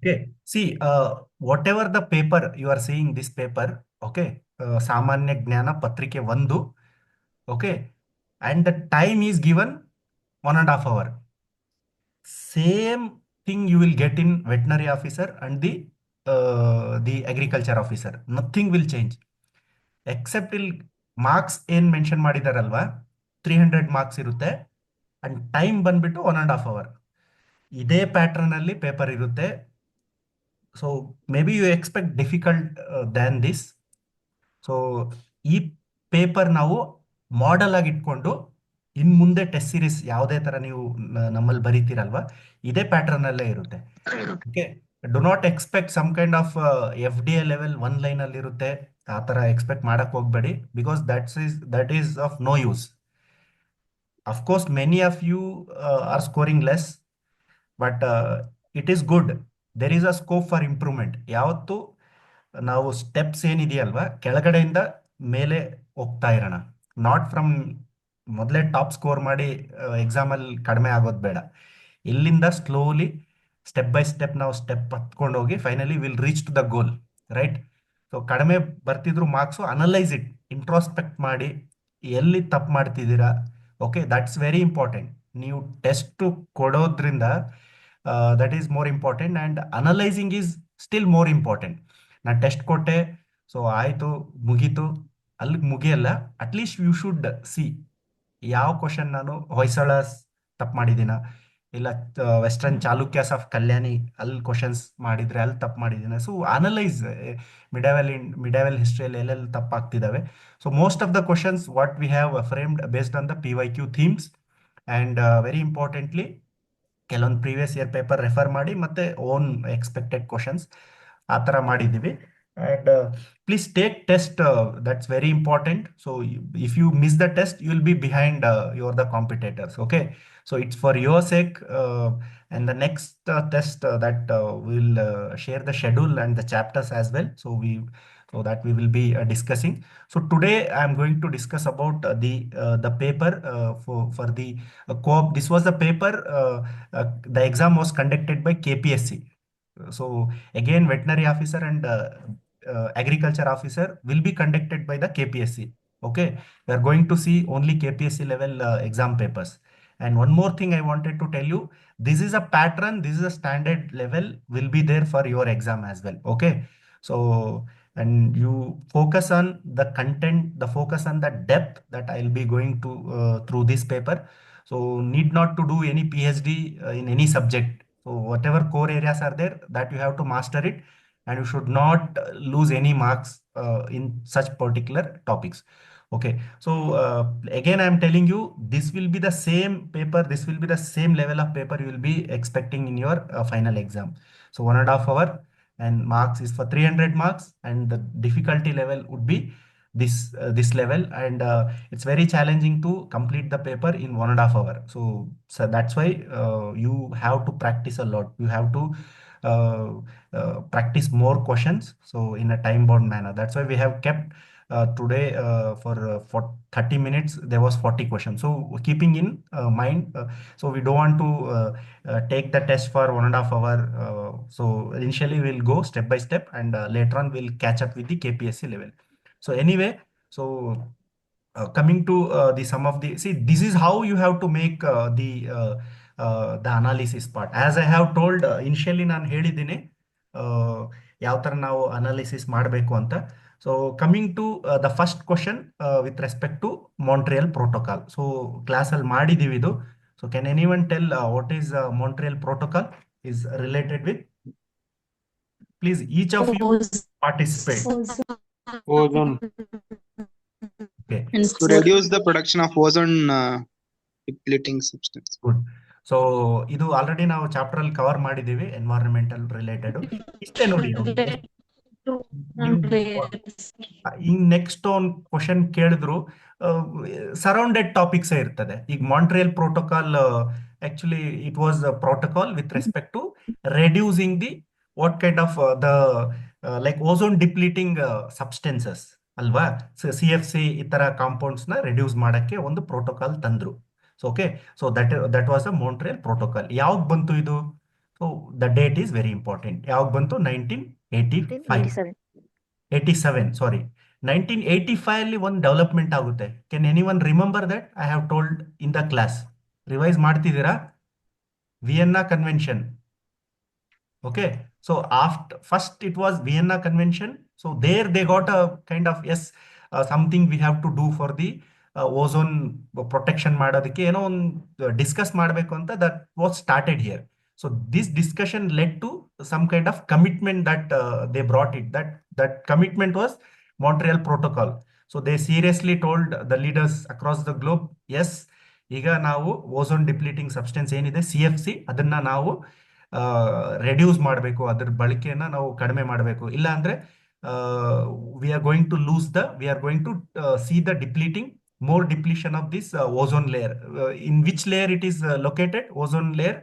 Okay. See, whatever the paper you are seeing, this paper, okay, Samanya Gnana Patrike Vandu, okay, and the time is given 1.5 hours. Same thing you will get in veterinary officer and the agriculture officer. Nothing will change except il marks ಏನ್ mention ಮಾಡಿದಾರಲ್ವಾ 300 marks ಇರುತ್ತೆ and time ಬಂದ್ಬಿಟ್ಟು 1.5 hours. ಇದೇ pattern ಅಲ್ಲಿ paper ಇರುತ್ತೆ. So maybe you expect difficult than this. So ಈ paper ನಾವು model ಆಗಿ ಇಟ್ಕೊಂಡು ಇನ್ ಮುಂದೆ ಟೆಸ್ಟ್ ಸೀರೀಸ್ ಯಾವುದೇ ತರ ನೀವು ನಮ್ಮಲ್ಲಿ ಬರೀತೀರಲ್ವಾ, ಇದೇ ಪ್ಯಾಟರ್ನ್ ಅಲ್ಲೇ ಇರುತ್ತೆ. Okay, do not expect some kind of F D A level 1 line ಅಲ್ಲಿ ಇರುತ್ತೆ. ಆ ತರ ಎಕ್ಸ್ಪೆಕ್ಟ್ ಮಾಡಕ್ ಹೋಗ್ಬೇಡಿ, because that is of no use. Of course many of you are scoring less, but it is good. There is a scope for improvement. ಯಾವತ್ತು ನಾವು steps ಏನಿದೆಯಲ್ವಾ ಕೆಳಗಡೆಯಿಂದ ಮೇಲೆ ಹೋಗ್ತಾ ಇರೋಣ, ನಾಟ್ ಫ್ರಮ್ ಮೊದಲೇ ಟಾಪ್ ಸ್ಕೋರ್ ಮಾಡಿ ಎಕ್ಸಾಮಲ್ಲಿ ಕಡಿಮೆ ಆಗೋದು ಬೇಡ. ಇಲ್ಲಿಂದ ಸ್ಲೋಲಿ ಸ್ಟೆಪ್ ಬೈ ಸ್ಟೆಪ್ ನಾವು ಸ್ಟೆಪ್ ಹತ್ಕೊಂಡು ಹೋಗಿ finally will reach to the goal, right? So ಕಡಿಮೆ ಬರ್ತಿದ್ರು ಮಾರ್ಕ್ಸು, ಅನಲೈಸ್ ಇಟ್, ಇಂಟ್ರೋಸ್ಪೆಕ್ಟ್ ಮಾಡಿ ಎಲ್ಲಿ ತಪ್ಪು ಮಾಡ್ತಿದ್ದೀರಾ. Okay, that's very important. ನೀವು ಟೆಸ್ಟ್ ಕೊಡೋದ್ರಿಂದ that is more important and analysing is still more important. ನಾನು ಟೆಸ್ಟ್ ಕೊಟ್ಟೆ, ಸೊ ಆಯಿತು ಮುಗೀತು, ಅಲ್ಲಿಗೆ ಮುಗಿಯಲ್ಲ. ಅಟ್ಲೀಸ್ಟ್ ಯು ಶುಡ್ ಸಿ ಯಾವ ಕ್ವಶನ್ ನಾನು ಹೊಯ್ಸಳ ತಪ್ಪು ಮಾಡಿದ್ದೀನ, ಇಲ್ಲ ವೆಸ್ಟರ್ನ್ ಚಾಲುಕ್ಯಾಸ್ ಆಫ್ ಕಲ್ಯಾಣಿ ಅಲ್ಲಿ ಕ್ವಶನ್ಸ್ ಮಾಡಿದ್ರೆ ಅಲ್ಲಿ ತಪ್ಪು ಮಾಡಿದ್ದೀನಿ. ಸೊ ಅನಲೈಸ್ ಮಿಡಾವೆಲ್ ಹಿಸ್ಟ್ರಿಯಲ್ಲಿ ಎಲ್ಲೆಲ್ಲಿ ತಪ್ಪಾಗ್ತಿದ್ದಾವೆ. So most of the questions what we have framed based on the PYQ themes and very importantly ಕೆಲವೊಂದು ಪ್ರೀವಿಯಸ್ ಇಯರ್ ಪೇಪರ್ ರೆಫರ್ ಮಾಡಿ ಮತ್ತೆ ಓನ್ ಎಕ್ಸ್ಪೆಕ್ಟೆಡ್ ಕ್ವಶನ್ಸ್ ಆ ಥರ ಮಾಡಿದ್ದೀವಿ. And please take test, that's very important. So if you miss the test, you will be behind the competitors. Okay, so it's for your sake. And the next test that we'll share the schedule and the chapters as well, so that we will be discussing. So today I am going to discuss about the paper for the co-op. This was the paper, the exam was conducted by KPSC. So again, veterinary officer and agriculture officer will be conducted by the KPSC. Okay, we are going to see only KPSC level exam papers. And one more thing I wanted to tell you, this is a pattern, this is a standard level will be there for your exam as well. Okay, so and you focus on the content, the focus on the depth that I'll be going to through this paper. So need not to do any PhD in any subject. So whatever core areas are there, that you have to master it, and you should not lose any marks in such particular topics. Okay, so again I am telling you, this will be the same paper, this will be the same level of paper you will be expecting in your final exam. So 1.5 hour, and marks is for 300 marks, and the difficulty level would be this level, and it's very challenging to complete the paper in 1.5 hour. So that's why you have to practice a lot, you have to uh, practice more questions, so in a time bound manner. That's why we have kept today for 30 minutes there was 40 questions. So keeping in mind, so we don't want to take the test for 1.5 hour. So initially we'll go step by step, and later on we'll catch up with the KPSC level. So anyway, so coming to the some of the, see, this is how you have to make the analysis part. As I have told initially, ನಾನು ಹೇಳಿದ್ದೀನಿ ಯಾವ ಥರ ನಾವು analysis ಮಾಡಬೇಕು ಅಂತ. So coming to the first question with respect to Montreal Protocol. So ಕ್ಲಾಸಲ್ಲಿ ಮಾಡಿದ್ದೀವಿ ಇದು. So can anyone tell what is Montreal Protocol is related with? Please, each of you participate. Ozone. Okay. To reduce the production of ozone depleting substance. Good. So ಇದು already ನಾವು chapter ಅಲ್ಲಿ cover ಮಾಡಿದ್ದೀವಿ, environmental related. ಇಷ್ಟೇ ನೋಡಿ. ಈಗ next ಒಂದು question ಕೇಳಿದ್ರು, surrounded topics ಇರ್ತದೆ. ಈಗ Montreal Protocol, actually it was protocol with respect to reducing the what kind of the like ozone depleting substances ಅಲ್ವಾ. CFC ಈ ತರ ಕಾಂಪೌಂಡ್ಸ್ ನ ರೆಡ್ಯೂಸ್ ಮಾಡಕ್ಕೆ ಒಂದು ಪ್ರೋಟೋಕಾಲ್ ತಂದ್ರು. So okay, so that was a Montreal Protocol. ಯಾವ್ದು ಬಂತು ಇದು? So the date is very important. ಯಾವಾಗ ಬಂತು? 1985. 87, ಸಾರಿ, 1985 ಅಲ್ಲಿ ಒಂದು ಡೆವಲಪ್ಮೆಂಟ್ ಆಗುತ್ತೆ. Can anyone remember that? I have told in the class. Revise ಮಾಡ್ತಿದ್ದೀರಾ? Vienna convention. Okay, so after first it was Vienna Convention. So there they got a kind of, yes, something we have to do for the ozone protection ಮಾಡೋದಕ್ಕೆ ಏನೋ ಒಂದು discuss ಮಾಡಬೇಕು ಅಂತ that was started here. So this discussion led to some kind of commitment that they brought it. That commitment was Montreal Protocol. So they seriously told the leaders across the globe, yes, ಈಗ ನಾವು ozone depleting substance ಏನಿದೆ CFC ಅದನ್ನ ನಾವು reduce ಮಾಡಬೇಕು, ಅದ್ರ ಬಳಕೆಯನ್ನ ನಾವು ಕಡಿಮೆ ಮಾಡಬೇಕು. ಇಲ್ಲ ಅಂದ್ರೆ we are going to see the depleting more depletion of this ozone layer. In which layer it is located? Ozone layer?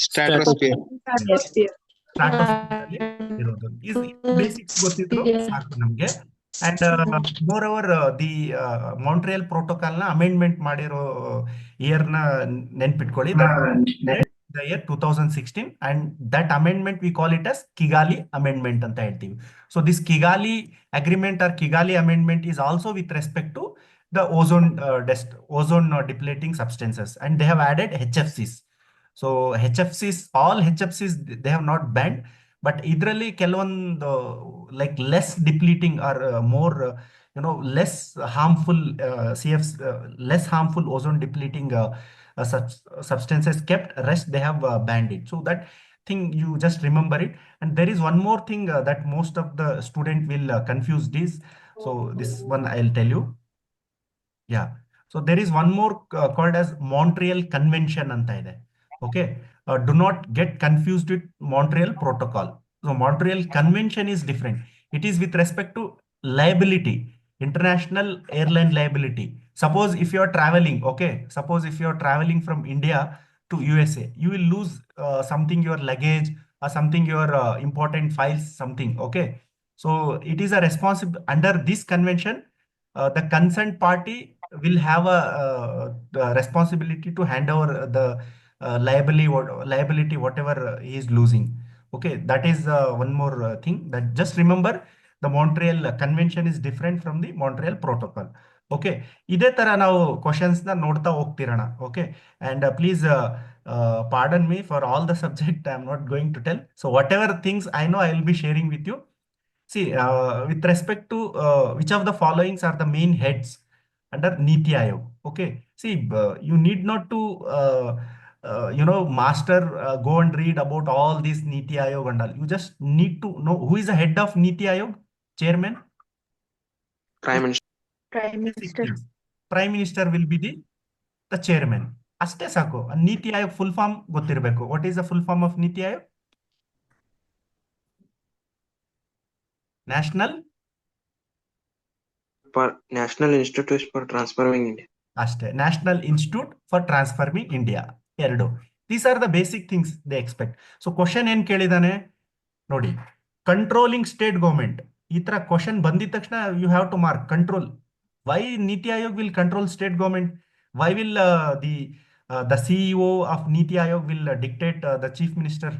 Stratosphere. Stratosphere ಅಲ್ಲಿ ಇರೋದು. ಬೇಸಿಕ್ಸ್ ಗೊತ್ತಿದ್ರು ಸಾಕು ನಮ್ಗೆ. And more over the Montreal protocol ನ ಅಮೆಂಡ್ಮೆಂಟ್ ಮಾಡಿರೋ year ನ ನೆನ್ಪಿಟ್ಕೊಳ್ಳಿ. The year 2016, and that amendment we call it as Kigali Amendment ಅಂತ ಹೇಳ್ತೀವಿ. So this Kigali agreement or Kigali amendment is also with respect to the ozone depleting substances, and they have added HFCs. So HFCs, all HFCs they have not banned, but ಇದ್ರಲ್ಲಿ ಕೆಲವೊಂದು like less depleting or more less harmful less harmful ozone depleting substances kept. Rest they have banned it. So that thing you just remember it. And there is one more thing that most of the student will confuse this. So this one I'll tell you. Yeah. So there is one more called as Montreal Convention anta ide. Okay. Do not get confused with Montreal Protocol. So Montreal Convention is different. It is with respect to liability, international airline liability. Suppose if you are traveling, okay. Suppose if you are traveling from India to USA, you will lose something, your luggage or something, your important files, something. Okay. So it is a responsible under this convention. The concerned party will have a responsibility to hand over the liability whatever he is losing. Okay, that is one more thing that just remember. The Montreal Convention is different from the Montreal Protocol. Okay, ಇದೇ ತರ ನಾವು questions ನ ನೋಡ್ತಾ ಹೋಗ್ತಿರೋಣ. Okay, and please pardon me for all the subject I am not going to tell. So whatever things I know I will be sharing with you. See, with respect to which of the followings are the main heads under Niti Aayog? Okay. See, you need not to, master, go and read about all these Niti Aayog and all. You just need to know who is the head of Niti Aayog, chairman? Prime Minister. Prime Basic Minister. things. Prime Minister will be the chairman. ಅಷ್ಟೇ ಸಾಕು. NITI Aayog full form ಗೊತ್ತಿರಬೇಕು. What is the full form of NITI Aayog? National Institute for Transforming India. ಅಷ್ಟೇ, national institute for transforming India. ಎರಡು. These are the basic things they expect. So question ಏನ್ ಕೇಳಿದಾನೆ ನೋಡಿ, controlling state government. ಈ ತರ ಕ್ವಶನ್ ಬಂದಿದ ತಕ್ಷಣ you have to mark control. Why NITI Aayog will control state government? Why will the CEO of Niti Aayog will dictate the chief minister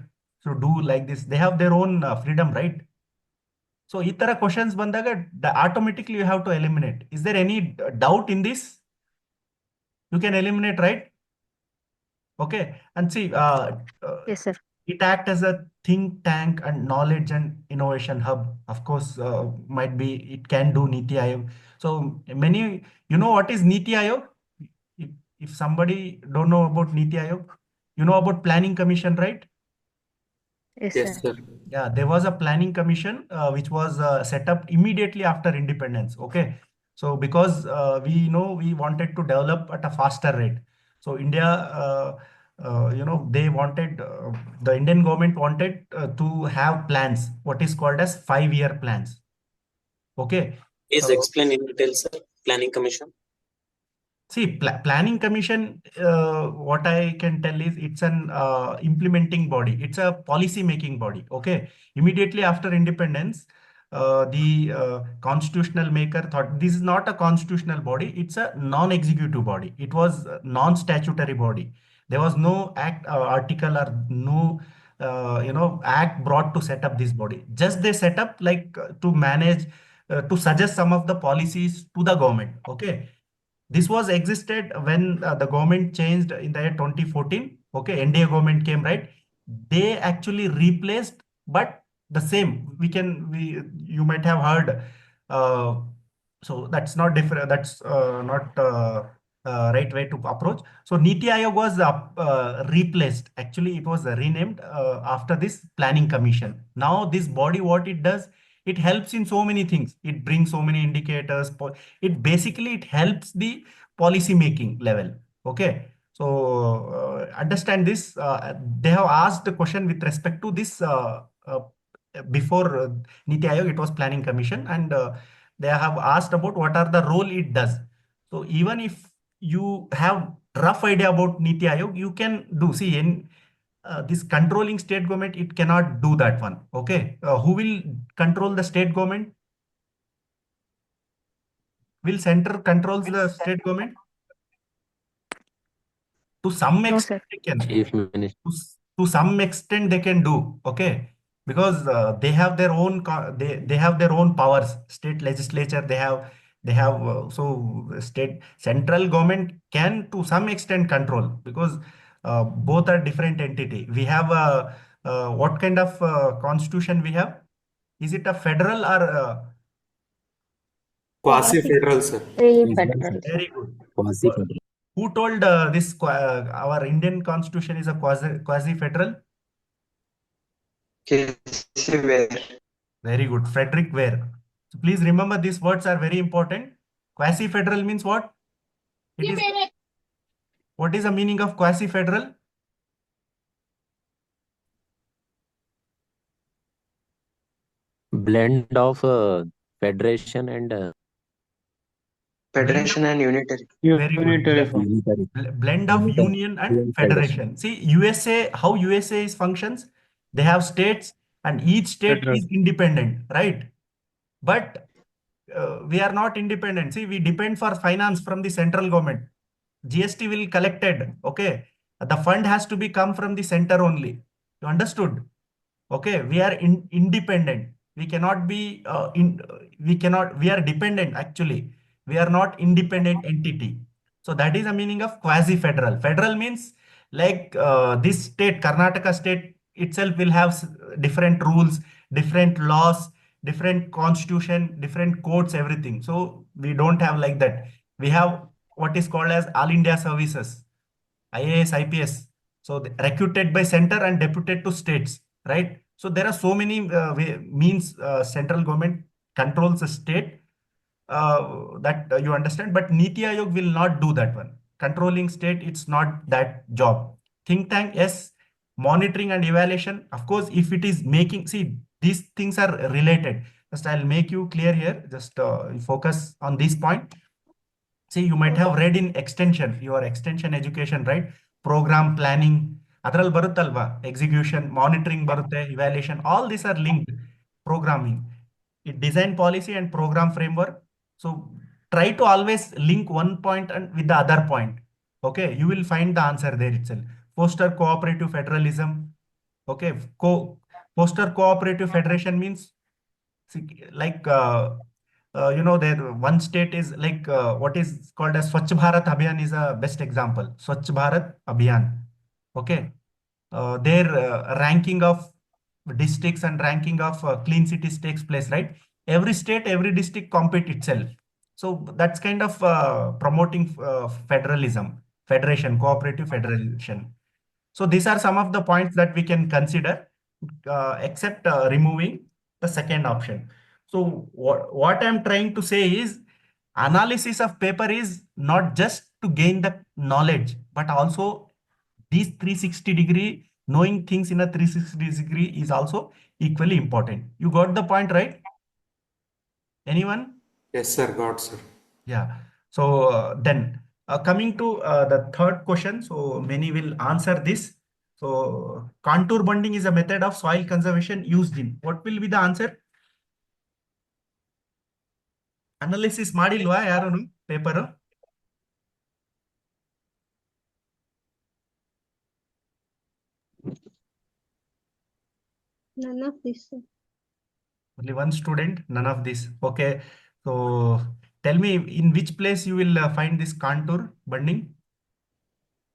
to do like this? They have their own freedom, right? So ಈ ತರ questions ಬಂದಾಗ automatically you have to eliminate. Is there any doubt in this? You can eliminate, right? Okay. And see, Yes, sir. it act as a think tank and knowledge and innovation hub. Of course, might be it can do Niti Aayog. So many, what is Niti Aayog? If somebody don't know about Niti Aayog, you know about Planning Commission, right? Yes, Yes, sir. sir. Yeah, there was a planning commission which was set up immediately after independence. Okay, so because we wanted to develop at a faster rate. So India, they wanted, the Indian government wanted to have plans, what is called as 5-year plans. Okay. Please explain in detail, sir. Planning Commission. See, Planning Commission, what I can tell is it's an implementing body. It's a policy making body. Okay. Immediately after independence, the constitutional maker thought this is not a constitutional body. It's a non-executive body. It was a non-statutory body. There was no act article or no act brought to set up this body. Just they set up like to manage, to suggest some of the policies to the government. Okay, this was existed when the government changed in the year 2014. Okay, NDA government came, right? They actually replaced, but the same. We you might have heard. Uh, so that's not different. That's not right way to approach. So Niti Aayog was replaced. Actually, it was renamed after this planning commission. Now this body, what it does, it helps in so many things. It brings so many indicators. It basically it helps the policy making level. Okay, so understand this. They have asked the question with respect to this before Niti Aayog. It was planning commission, and they have asked about what are the role it does. So even if you have rough idea about Niti Aayog, you can do see in this controlling state government. It cannot do that one. Okay, who will control the state government? Will center controls the state government? To some No, extent sir. they can. Chief Minister. To some extent they can do. Okay, because they have their own they have their own powers. State legislature, they have so state central government can to some extent control, because both are different entity. We have what kind of constitution we have? Is it a federal or Quasi-federal, sir. Federal, sir. very good. Quasi-federal. Who told our Indian constitution is a quasi federal? Kpsc where Very good. Frederick Ware. So please remember, these words are very important. Quasi-federal means what? It is. What is the meaning of quasi-federal? Blend of federation and federation and unitary. Very good. Unitary form. unitary. Blend of union and federation. See, USA, how USA is functions? They have states, and each state Federal. is independent, right? But we are not independent. See, we depend for finance from the central government. GST will collected. Okay, the fund has to be come from the center only. You understood? Okay, we are independent. We cannot be we are dependent actually. We are not independent entity. So that is the meaning of quasi federal. Federal means like this state, Karnataka state itself will have different rules, different laws, different constitution, different codes, everything. So we don't have like that. We have what is called as all India services, IAS, IPS. So recruited by center and deputed to states, right? So there are so many means central government controls the state, that you understand. But Niti Aayog will not do that one. Controlling state, it's not that job. Think tank, yes. Monitoring and evaluation, of course, if it is making, see, these things are related. Just I'll make you clear here. Just focus on this point. See, you might have read in extension, your extension education, right? Program planning, adral barutalva, execution, monitoring barutte, evaluation, all these are linked. Programming, it design policy and program framework. So try to always link one point and with the other point. Okay, you will find the answer there itself. Foster cooperative federalism. Okay, foster cooperative federation means, see, like there one state is like what is called as Swachh Bharat Abhiyan is a best example. Swachh Bharat Abhiyan. Okay, their ranking of districts and ranking of clean cities takes place, right? Every state, every district compete itself. So that's kind of promoting federalism, federation, cooperative federation. So these are some of the points that we can consider, except removing the second option. So what I'm trying to say is, analysis of paper is not just to gain the knowledge, but also these 360-degree, knowing things in a 360-degree is also equally important. You got the point, right? Anyone? Yes, sir. Got, sir. Yeah. So then coming to the third question, so many will answer this. So contour bunding is a method of soil conservation used in. What will be the answer? Analysis ಮಾಡಿಲ್ವಾ ಯಾರನು paper? None of this, sir. Only one student, none of this. Okay. So tell me, in which place you will find this contour bending?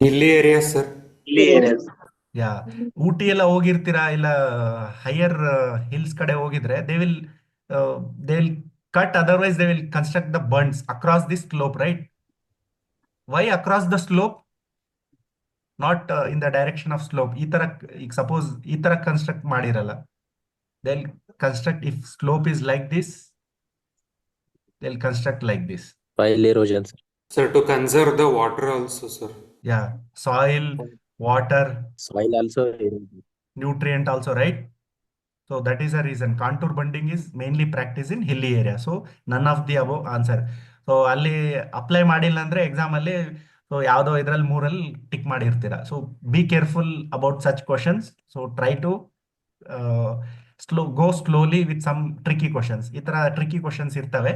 Hilly area, sir. Hilly areas. ಯಾ ಊಟಿ ಎಲ್ಲ ಹೋಗಿರ್ತೀರಾ ಇಲ್ಲ higher hills ಕಡೆ ಹೋಗಿದ್ರೆ they will cut otherwise they will construct the bunds across the slope right why across the slope not in the direction of slope ಈ ತರ ಈಗ suppose ಈ ತರ ಕನ್ಸ್ಟ್ರಕ್ಟ್ ಮಾಡಿರಲ್ಲ they will construct if slope is like this they will construct like this Soil erosion, sir. Sir, to conserve the water also, sir. Yeah soil water Soil also erosion. nutrient also, right? So that is the reason. Contour bending is mainly practiced in hilly area. So none of the above answer. So ಅಲ್ಲಿ apply ಮಾಡಿಲ್ಲ ಅಂದ್ರೆ exam ಅಲ್ಲಿ so ಯಾವುದೋ ಇದ್ರಲ್ಲಿ ಮೂರಲ್ಲಿ tick ಮಾಡಿರ್ತೀರಾ. So be careful about such questions. So try to go slowly with some tricky questions. ಈ ತರ ಟ್ರಿಕಿ ಕ್ವಶನ್ಸ್ ಇರ್ತವೆ.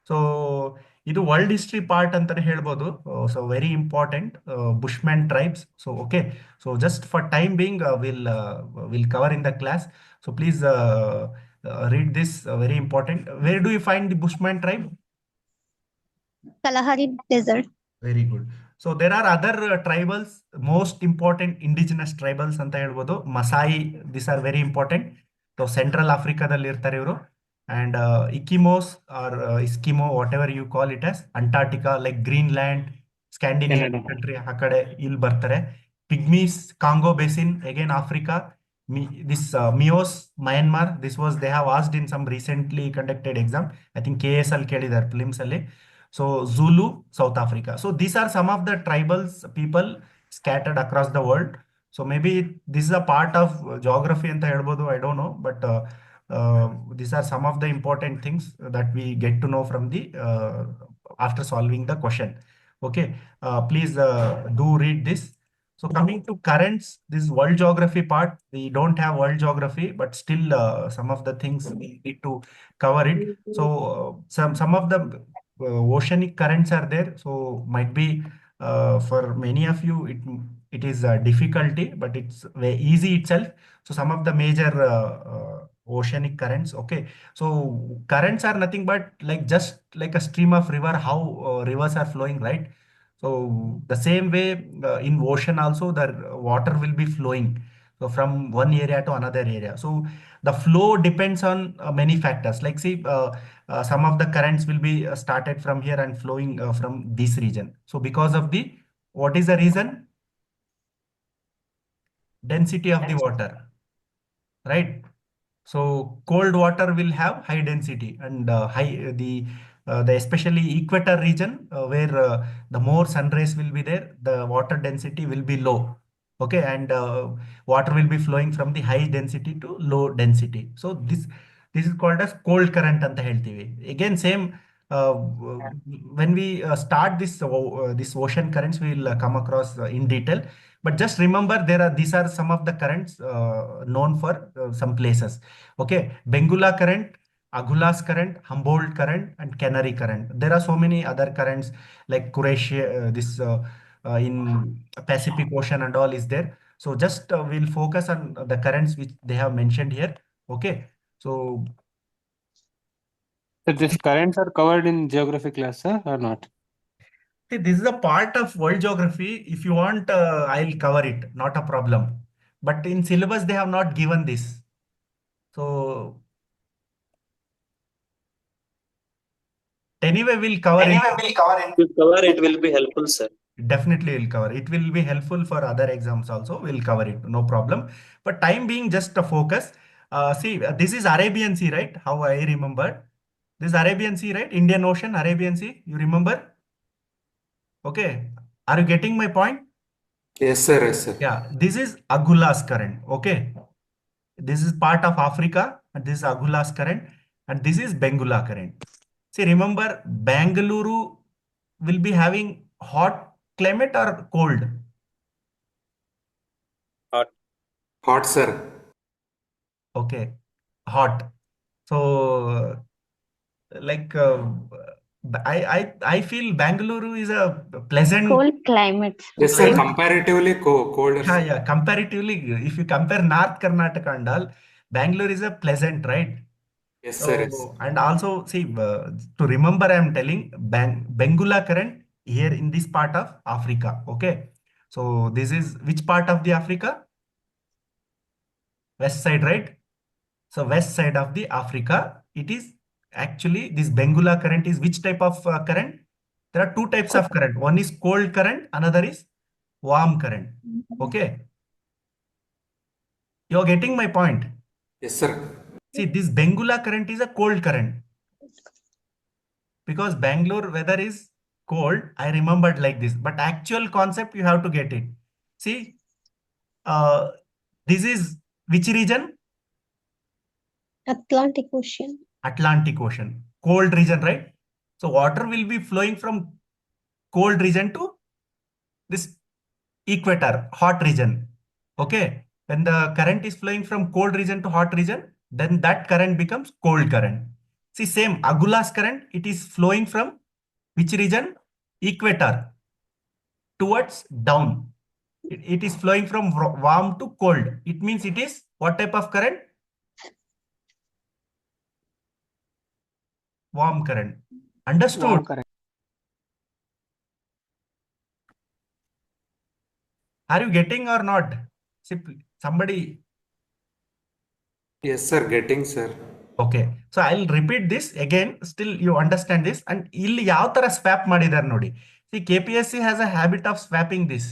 ಸೊ ಇದು ವರ್ಲ್ಡ್ ಹಿಸ್ಟ್ರಿ ಪಾರ್ಟ್ ಅಂತಾನೆ ಹೇಳ್ಬೋದು. So very important bushman tribes. So okay, so just for time being will cover in the class. So please read this, very important. Where do you find the bushman tribe? Kalahari Desert. Very good. So there are other tribals, most important indigenous tribals ಅಂತ ಹೇಳ್ಬೋದು. ಮಸಾಯಿ, these are very important. So central ಆಫ್ರಿಕಾದಲ್ಲಿ ಇರ್ತಾರೆ ಇವರು. And Eskimos or Eskimo, whatever you call it as, Antarctica like Greenland, Scandinavian country ಆ ಕಡೆ ಇಲ್ಲಿ ಬರ್ತಾರೆ. Pygmies, Congo basin, again Africa. This Mios, Myanmar, this was, they have asked in some recently conducted exam. I think KSL ಕೇಳಿದ್ದಾರೆ prelims ಅಲ್ಲಿ. So Zulu, South Africa. So these are some of the tribals people scattered across the world. So maybe this is a part of geography ಅಂತ ಹೇಳ್ಬೋದು, I don't know, but these are some of the important things that we get to know from the after solving the question. Okay, please do read this. So coming to currents, this world geography part, we don't have world geography, but still some of the things we need to cover it. So some of the oceanic currents are there. So might be for many of you it is a difficulty, but it's very easy itself. So some of the major oceanic currents. Okay, so currents are nothing but like just like a stream of river, how rivers are flowing, right? So the same way in ocean also the water will be flowing, so from one area to another area. So the flow depends on many factors. Like see, some of the currents will be started from here and flowing from this region. So because of the, what is the reason? Density of the water, right? So cold water will have high density, and the especially equator region where the more sun rays will be there, the water density will be low. Okay, and water will be flowing from the high density to low density. So this is called as cold current anta ಹೇಳ್ತೀವಿ. Again same, when we start this ocean currents, we will come across in detail. But just remember, these are some of the currents known for some places. Okay, Bengula current, Agulhas current, Humboldt current, and Canary current. There are so many other currents like Croatia, in Pacific Ocean and all is there. So just we'll focus on the currents which they have mentioned here. Okay, so these currents are covered in geography class, sir, or not? see, this is a part of world geography. If you want, I'll cover it, not a problem. But in syllabus, they have not given this. So anyway, we'll cover it. If you cover, it will be helpful, sir. Definitely we'll cover. It will be helpful for other exams also. We'll cover it, no problem. But time being, just a focus. See, this is Arabian Sea, right? How I remember. This is Arabian Sea, right? Indian Ocean, Arabian Sea. You remember? Okay. Are you getting my point? Yes, sir. Yes, sir. Yeah. This is Agulhas current. Okay. This is part of Africa, and this is Agulhas current, and this is Bengula current. See, remember, Bangalore will be having hot climate or cold? Hot, sir. Okay, hot. So, like, I feel Bangalore is a pleasant. Cold climate. Yes, sir. Comparatively colder. Yeah, comparatively, if you compare North Karnataka and all, Bangalore is a pleasant, right? Yes, sir. Yes. So, and also see, to remember, I am telling Bengula current here in this part of Africa. Okay. So this is which part of the Africa? West side, right? So west side of the Africa, it is actually this Bengula current is which type of current? There are two types of current. One is cold current, another is warm current. Okay. You're getting my point. Yes, sir. See, this Bengula current is a cold current because Bangalore weather is cold. I remembered like this, but actual concept you have to get it. See, uh, this is which region? Atlantic Ocean. Atlantic Ocean, cold region, right? So water will be flowing from cold region to this equator, hot region. Okay. When the current is flowing from cold region to hot region, then that current becomes cold current. See, same Agulhas current, it is flowing from which region? Equator towards down. It is flowing from warm to cold. It means it is what type of current? Warm current. Understood? Warm current. Are you getting or not? Somebody. Yes, sir. Getting, sir. Okay. So I'll repeat this again. Still you understand this. And ಇಲ್ಲಿ ಯಾವ ತರ swap ಮಾಡಿದ್ದಾರೆ ನೋಡಿ. See, KPSC has a habit of swapping this.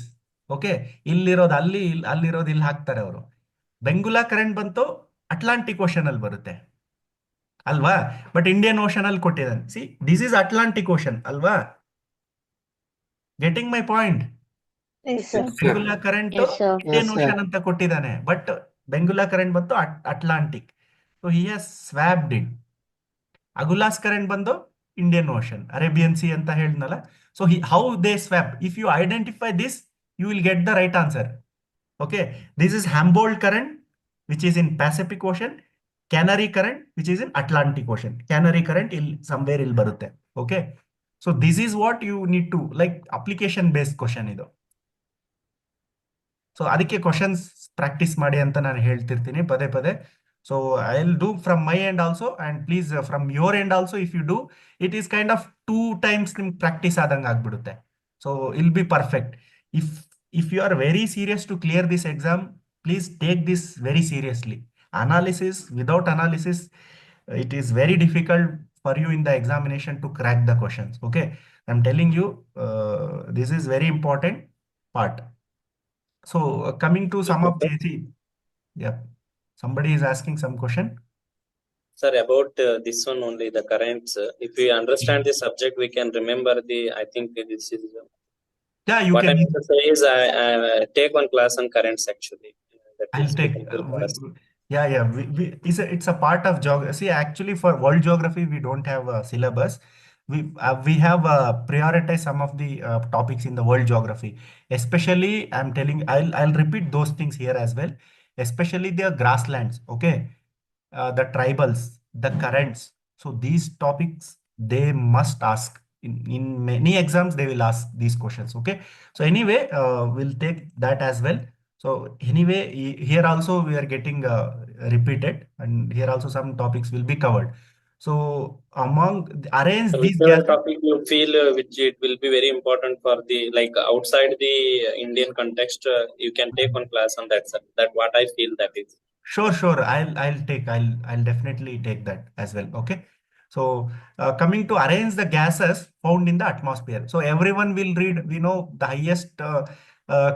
Okay. ಇಲ್ಲಿರೋದು ಅಲ್ಲಿ, ಅಲ್ಲಿರೋದು ಇಲ್ಲಿ ಹಾಕ್ತಾರೆ ಅವರು. ಬೆಂಗುಲಾ ಕರೆಂಟ್ ಬಂತು ಅಟ್ಲಾಂಟಿಕ್ ಓಷನ್ ಅಲ್ಲಿ ಬರುತ್ತೆ. ಅಲ್ವಾ? ಬಟ್ ಇಂಡಿಯನ್ ಓಷನ್ ಅಲ್ಲಿ ಕೊಟ್ಟಿದ್ದಾನೆ. See, this is Atlantic ocean ಅಲ್ವಾ? Getting my point? Yes, sir. Benguela current Yes, sir. Indian Yes, sir. Ocean ಅಂತ ಕೊಟ್ಟಿದ್ದಾನೆ. ಬಟ್ ಬೆಂಗುಲಾ ಕರೆಂಟ್ ಬಂತು Atlantic. So he has swapped it. Agulhas current ಬಂದು Indian ocean, Arabian sea ಅಂತ ಹೇಳಿದ್ನಲ್ಲ. So how they swap? If you identify this, you will get the right answer. Okay, this is Humboldt current, which is in Pacific Ocean. Canary current, which is in Atlantic Ocean. Canary current somewhere il barutte. Okay, so this is what you need to, like, application based question idu. So ಅದಕ್ಕೆ questions practice ಮಾಡಿ ಅಂತ ನಾನು ಹೇಳ್ತಿರ್ತೀನಿ ಪದೇ ಪದೇ. So I will do from my end also, and please from your end also, if you do it is kind of 2 times ನಿಮ್ಗೆ practice ಆದಂಗೆ ಆಗ್ಬಿಡುತ್ತೆ. So it'll be perfect. If you are very serious to clear this exam, please take this very seriously. Analysis, without analysis, it is very difficult for you in the examination to crack the questions. Okay, I'm telling you, this is very important part. So coming to some of the, yeah, somebody is asking some question. Sir, about this one only, the currents. If we understand the subject, we can remember I think this is. Yeah, you What I can. mean to say is, I take one class on currents actually. That I'll is take. helpful for us. Yeah. It's a part of geography. See, actually, for world geography, we don't have a syllabus. We have prioritized some of the topics in the world geography. Especially, I'm telling. I'll repeat those things here as well. Especially the grasslands. Okay, the tribals, the currents. So these topics they must ask. In many exams, they will ask these questions. Okay. So anyway, we'll take that as well. So anyway, here also we are getting repeated, and here also some topics will be covered. So arrange So these whichever gases. topic you feel which it will be very important for the like outside the Indian context, you can take one class on that. Sir. That what I feel that is. Sure. I'll definitely take that as well. Okay. So coming to arrange the gases found in the atmosphere. So everyone will read. We know the highest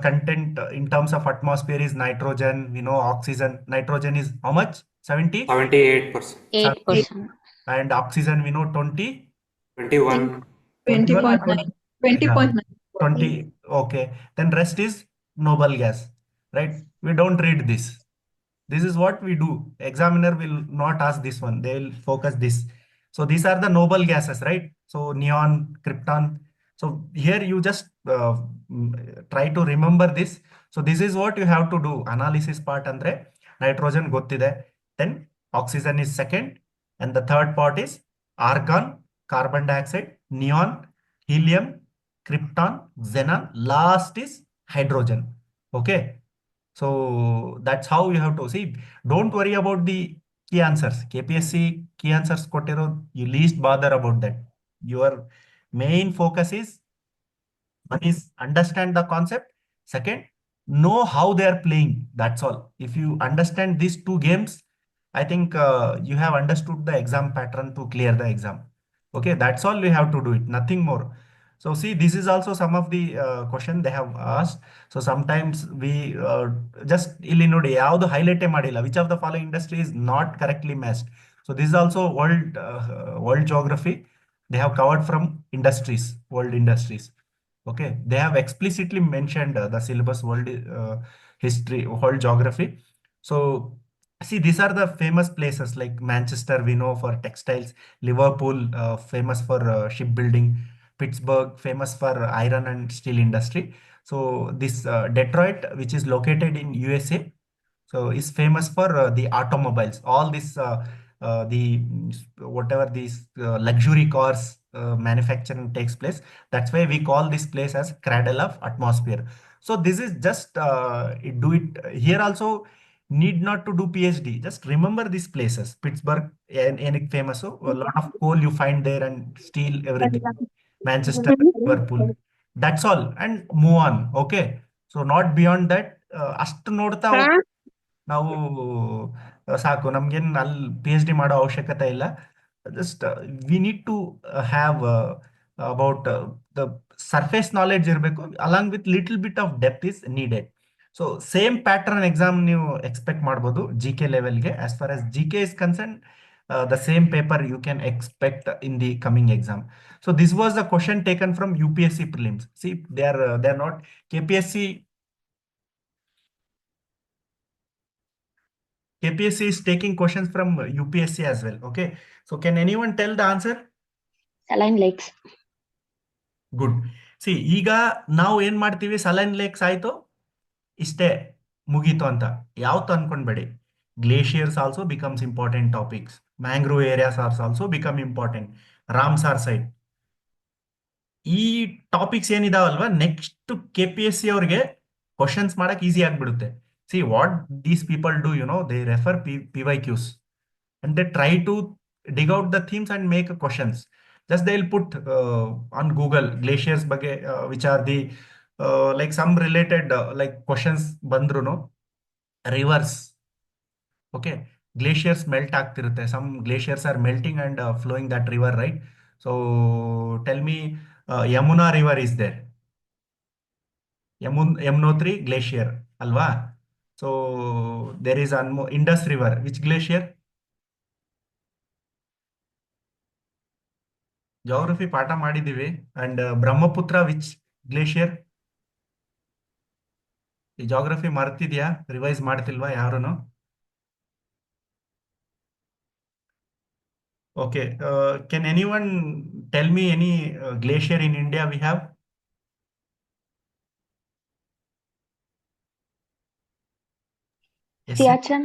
content in terms of atmosphere is nitrogen. We know oxygen. Nitrogen is how much? 70? 78%. 8%. And oxygen we know 20. 21. 20.9. 20.9. 20. Okay. Then rest is noble gas. Right? We don't read this. This is what we do. Examiner will not ask this one. They will focus this. So these are the noble gases, right? So neon, krypton. So here you just try to remember this. So this is what you have to do. Analysis part andre nitrogen gottide. Then oxygen is second. And the third part is argon, carbon dioxide, neon, helium, krypton, xenon. Last is hydrogen. Okay. So that's how you have to see. Don't worry about the key answers. KPSC key answers kotiro, you least bother about that. Your main focus is, one is understand the concept. Second, know how they are playing. That's all. If you understand these two games, I think you have understood the exam pattern to clear the exam. Okay, that's all we have to do it. Nothing more. So see, this is also some of the question they have asked. So sometimes we just ಇಲ್ಲಿ ನೋಡಿ ಯಾವುದು highlight ಮಾಡಿಲ್ಲ. Which of the following industry is not correctly matched? So this is also world geography. They have covered from industries, world industries. Okay, they have explicitly mentioned the syllabus world history, world geography. So see, these are the famous places like Manchester, we know for textiles, Liverpool, famous for shipbuilding, Pittsburgh, famous for iron and steel industry. So this Detroit, which is located in USA, so is famous for the automobiles, all this whatever these luxury cars manufacturing takes place. That's why we call this place as cradle of atmosphere. So this is just do it here also, need not to do PhD, just remember these places. Pittsburgh and famous, so a lot of coal you find there and steel, everything. Manchester, Liverpool, that's all, and move on. Okay, so not beyond that. ಅಷ್ಟು ನೋಡ್ತಾ ನಾವು ಸಾಕು, ನಮ್ಗೇನು ಅಲ್ಲಿ P H D ಮಾಡೋ ಅವಶ್ಯಕತೆ ಇಲ್ಲ. Just we need to have about the surface knowledge ಇರಬೇಕು, along with little bit of depth is needed. So same pattern exam ನೀವು ಎಕ್ಸ್ಪೆಕ್ಟ್ ಮಾಡ್ಬೋದು ಜಿ ಕೆ ಲೆವೆಲ್ಗೆ. As far as G K is concern, the same paper you can expect in the coming exam. So this was the question taken from UPSC prelims. See, they are not KPSC is taking questions from UPSC as well. Okay, so can anyone tell the answer? Saline lakes. Good. See, ಈಗ ನಾವು ಏನ್ ಮಾಡ್ತೀವಿ, saline lakes ಆಯ್ತು ಇಷ್ಟೇ ಮುಗೀತು ಅಂತ ಯಾವತ್ತು ಅನ್ಕೊಂಡ್ಬೇಡಿ. Glaciers also becomes important topics. Mangrove areas are also become important. Ramsar site, ಈ ಟಾಪಿಕ್ಸ್ ಏನಿದಾವಲ್ವಾ, ನೆಕ್ಸ್ಟ್ KPSC ಅವ್ರಿಗೆ ಕ್ವಶನ್ಸ್ ಮಾಡಕ್ ಈಸಿ ಆಗ್ಬಿಡುತ್ತೆ. See what these people do, they refer PYQs and they try to dig out the themes and make questions. Just they'll put on Google glaciers ಬಗ್ಗೆ, which are the like some related like questions ಬಂದ್ರುನು, rivers. Okay, glaciers melt ಆಗ್ತಿರುತ್ತೆ, some glaciers are melting and flowing that river, right? So tell me, Yamuna river is there, Yamunotri glacier ಅಲ್ವಾ? So there is Indus river, which glacier? Geography ಪಾಠ ಮಾಡಿದೀವಿ. And Brahmaputra which glacier? ಈ geography ಮರ್ತಿದ್ಯಾ? Revise ಮಾಡ್ತಿಲ್ವಾ ಯಾರುನು? Okay, can anyone tell me any glacier in India we have? Siachen.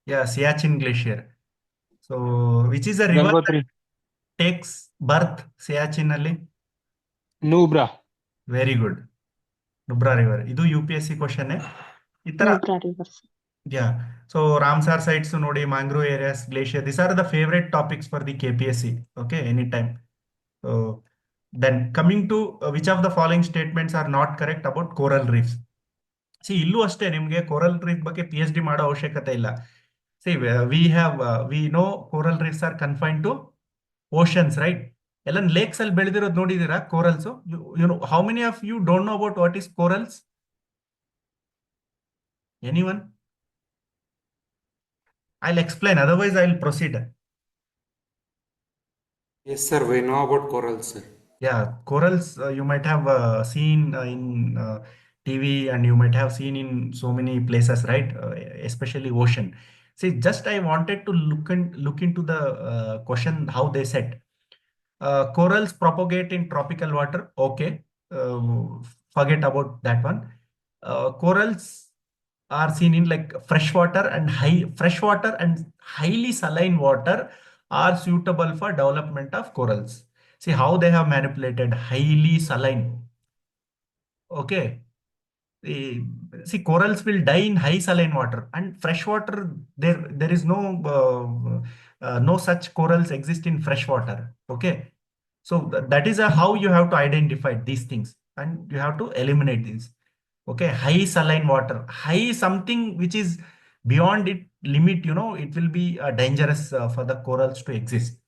Yeah, Siachen glacier. So which is a river that Gangotri. takes birth Siachen ಅಲ್ಲಿ? Nubra. Very good, Nubra river. ಇದು UPSC question. ಈ ತರ Nubra rivers. Yeah. So Ramsar sites ನೋಡಿ, mangrove areas, glacier. These are the favorite topics for the KPSC. Okay, anytime. So then coming to which of the following statements are not correct about coral reefs? See, ಇಲ್ಲೂ ಅಷ್ಟೇ ನಿಮ್ಗೆ coral reef ಬಗ್ಗೆ PhD ಮಾಡೋ ಅವಶ್ಯಕತೆ ಇಲ್ಲ. See, we know coral reefs are confined to oceans, right? ಎಲ್ಲ lakes ಅಲ್ಲಿ ಬೆಳೆದಿರೋದು ನೋಡಿದೀರಾ corals? You know, how many of you don't know about what is corals? Anyone? I'll explain, otherwise I'll proceed. Yes, sir. We know about corals, sir. Yeah, corals you might have seen in TV, and you might have seen in so many places, right? Especially ocean. See, just I wanted to look into the question how they said. Corals propagate in tropical water. Okay, forget about that one. Corals are seen in like freshwater and highly saline water are suitable for development of corals. See how they have manipulated highly saline. Okay, eh, see, corals will die in high saline water, and fresh water, there is no such corals exist in fresh water. Okay, so that is how you have to identify these things, and you have to eliminate these. Okay, high saline water, high something which is beyond it limit, it will be dangerous for the corals to exist.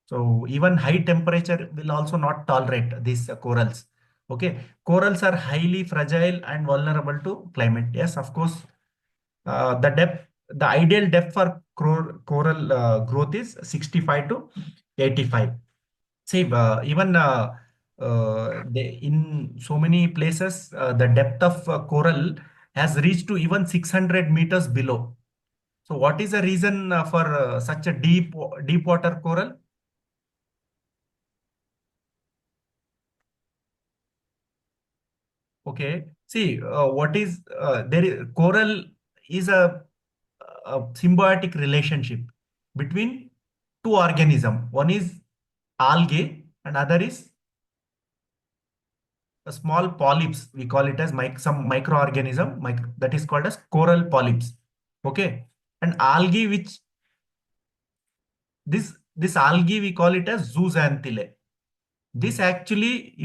So even high temperature will also not tolerate these corals. Okay, corals are highly fragile and vulnerable to climate. Yes, of course. The ideal depth for coral growth is 65 to 85. See, even in so many places, the depth of coral has reached to even 600 meters below. So, what is the reason for such a deep water coral? Okay. See, what is there is coral is a symbiotic relationship between two organisms. One is algae and other is a small polyps. We call it as some microorganism that is called as coral polyps. Okay. And algae, which this algae we call it as zooxanthellae. This actually,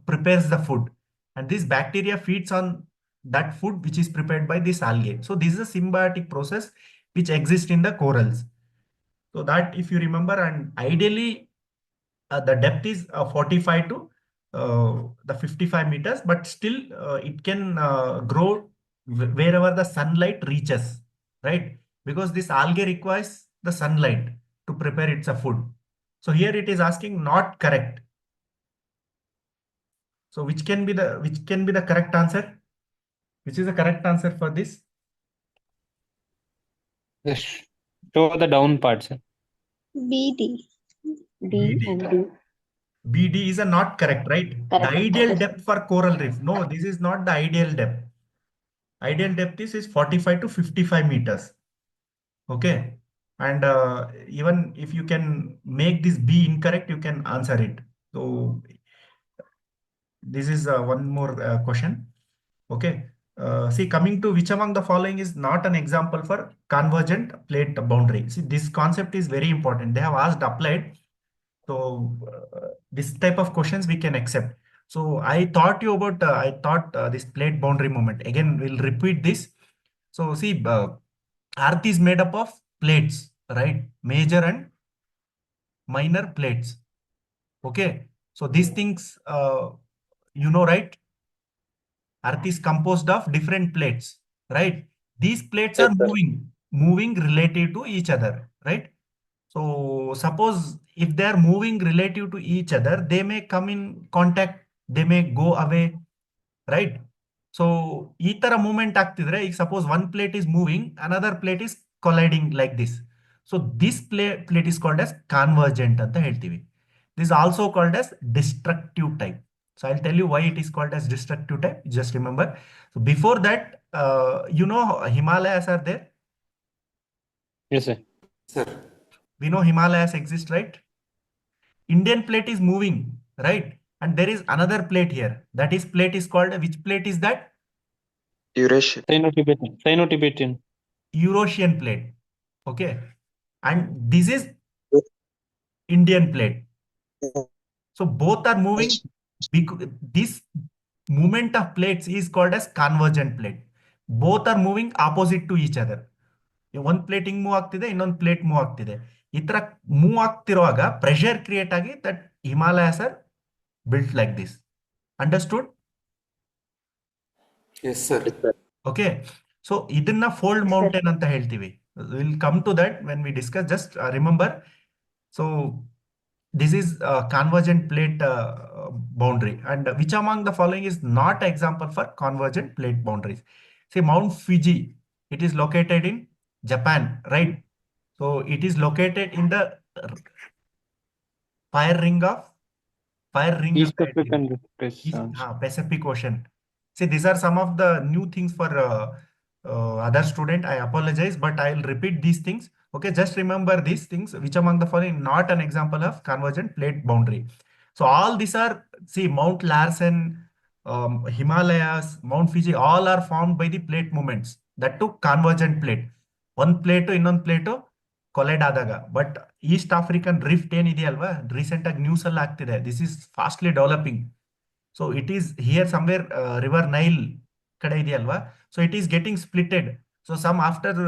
prepares the food, and this bacteria feeds on that food which is prepared by this algae. So this is a symbiotic process which exists in the corals. So that, if you remember, and ideally the depth is 45 to the 55 meters, but still it can grow wherever the sunlight reaches, right? Because this algae requires the sunlight to prepare its food. So here it is asking not correct. So which can be the correct answer? Which is the correct answer for this? Just show the down part, sir. BD. D BD. and D. BD is a not correct, right? The Correct. ideal depth for coral reef. No, this is not the ideal depth. Ideal depth is 45 to 55 meters. Okay. And even if you can make this B incorrect, you can answer it. So this is one more question. Okay. See, coming to which among the following is not an example for convergent plate boundary. See, this concept is very important. They have asked applied. So this type of questions we can accept. So I thought this plate boundary moment. Again, we'll repeat this. So see, Earth is made up of plates, right? Major and minor plates. Okay. So these things, right? Earth is composed of different plates, right? These plates are Yes, sir. moving relative to each other, right? So suppose if they are moving relative to each other, they may come in contact, they may go away, right? So ಈ ತರ movement ಆಗ್ತಿದ್ರೆ, ಈಗ suppose one plate is moving, another plate is colliding like this. So this plate is called as convergent ಅಂತ ಹೇಳ್ತೀವಿ. This also called as destructive type. So I'll tell you why it is called as destructive type. Just remember. So before that, Himalayas are there. Yes, sir. Sir. We know Himalayas exist, right? Indian plate is moving, right? And there is another plate here. That is plate is called, which plate is that? Eurasian. Sino-Tibetan. Sino-Tibetan. Eurasian plate. Okay. And this is Indian plate. So both are moving. This movement of plates is called as convergent plate. Both are moving opposite to each other. ಒಂದು plate ಹಿಂಗ್ move ಆಗ್ತಿದೆ, ಇನ್ನೊಂದು plate move ಆಗ್ತಿದೆ. ಈ ತರ move ಆಗ್ತಿರುವಾಗ pressure create ಆಗಿ that Himalayas are built like this. Understood? Yes, sir. Okay. So ಇದನ್ನ ಫೋಲ್ಡ್ ಮೌಂಟೇನ್ ಅಂತ ಹೇಳ್ತೀವಿ. Will come to that when we discuss. Just remember. So this is a convergent plate boundary, and which among the following is not example for convergent plate boundaries? See, Mount Fuji, it is located in Japan, right? So it is located in the fire ring East ಅಂತ ಹೇಳ್ತೀವಿ. African Pacific. Pacific Ocean. See, these are some of the new things for other student. I apologize, but I'll repeat these things. Okay, just remember these things. Which among the following not an example of convergent plate boundary? So all these are, see, Mount Larsen, Himalayas, Mount Fuji, all are formed by the plate movements. That too convergent plate. One plate ಇನ್ನೊಂದು plate collide ಆದಾಗ. But East African rift ಏನಿದೆಯಲ್ವಾ, recent ಆಗಿ news ಅಲ್ಲಿ ಆಗ್ತಿದೆ. This is fastly developing. So it is here somewhere river Nile ಕಡೆ ಇದೆಯಲ್ವಾ, so it is getting splitted. So some after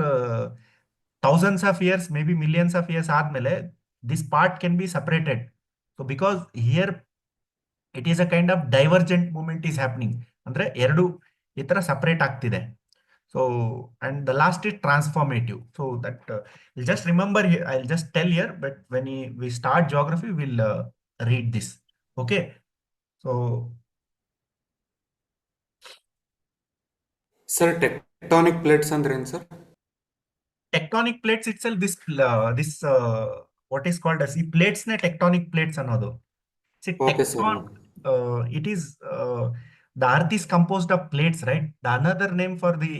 thousands of years, maybe millions of years ಆದ್ಮೇಲೆ this part can be separated. So because here it is a kind of divergent movement is happening. ಅಂದ್ರೆ ಎರಡು ಈ ತರ separate ಆಗ್ತಿದೆ. So and the last is transformative. So that you'll just remember here, I'll just tell here, but when we start geography, we'll read this. Okay. So Sir, tectonic plates ಅಂದ್ರೆ ಏನು sir? tectonic plates itself, this what is called as ಈ plates ನೇ tectonic plates ಅನ್ನೋದು. See, Okay, sir. tecton, it is the earth is composed of plates, right? The another name for the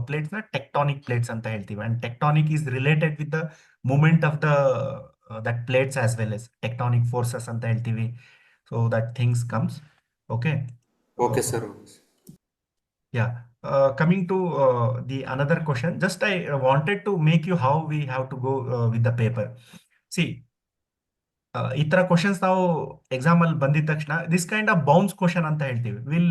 plates na tectonic plates ಅಂತ ಹೇಳ್ತೀವಿ. And tectonic is related with the movement of the that plates as well as tectonic forces ಅಂತ ಹೇಳ್ತೀವಿ. So that things comes. Okay. Okay, sir. Yeah. Coming to the another question, just I wanted to make you how we have to go with the paper. See, ಈ ತರ questions ನಾವು exam ಅಲ್ಲಿ ಬಂದಿದ ತಕ್ಷಣ this kind of bounce question ಅಂತ ಹೇಳ್ತೀವಿ. Will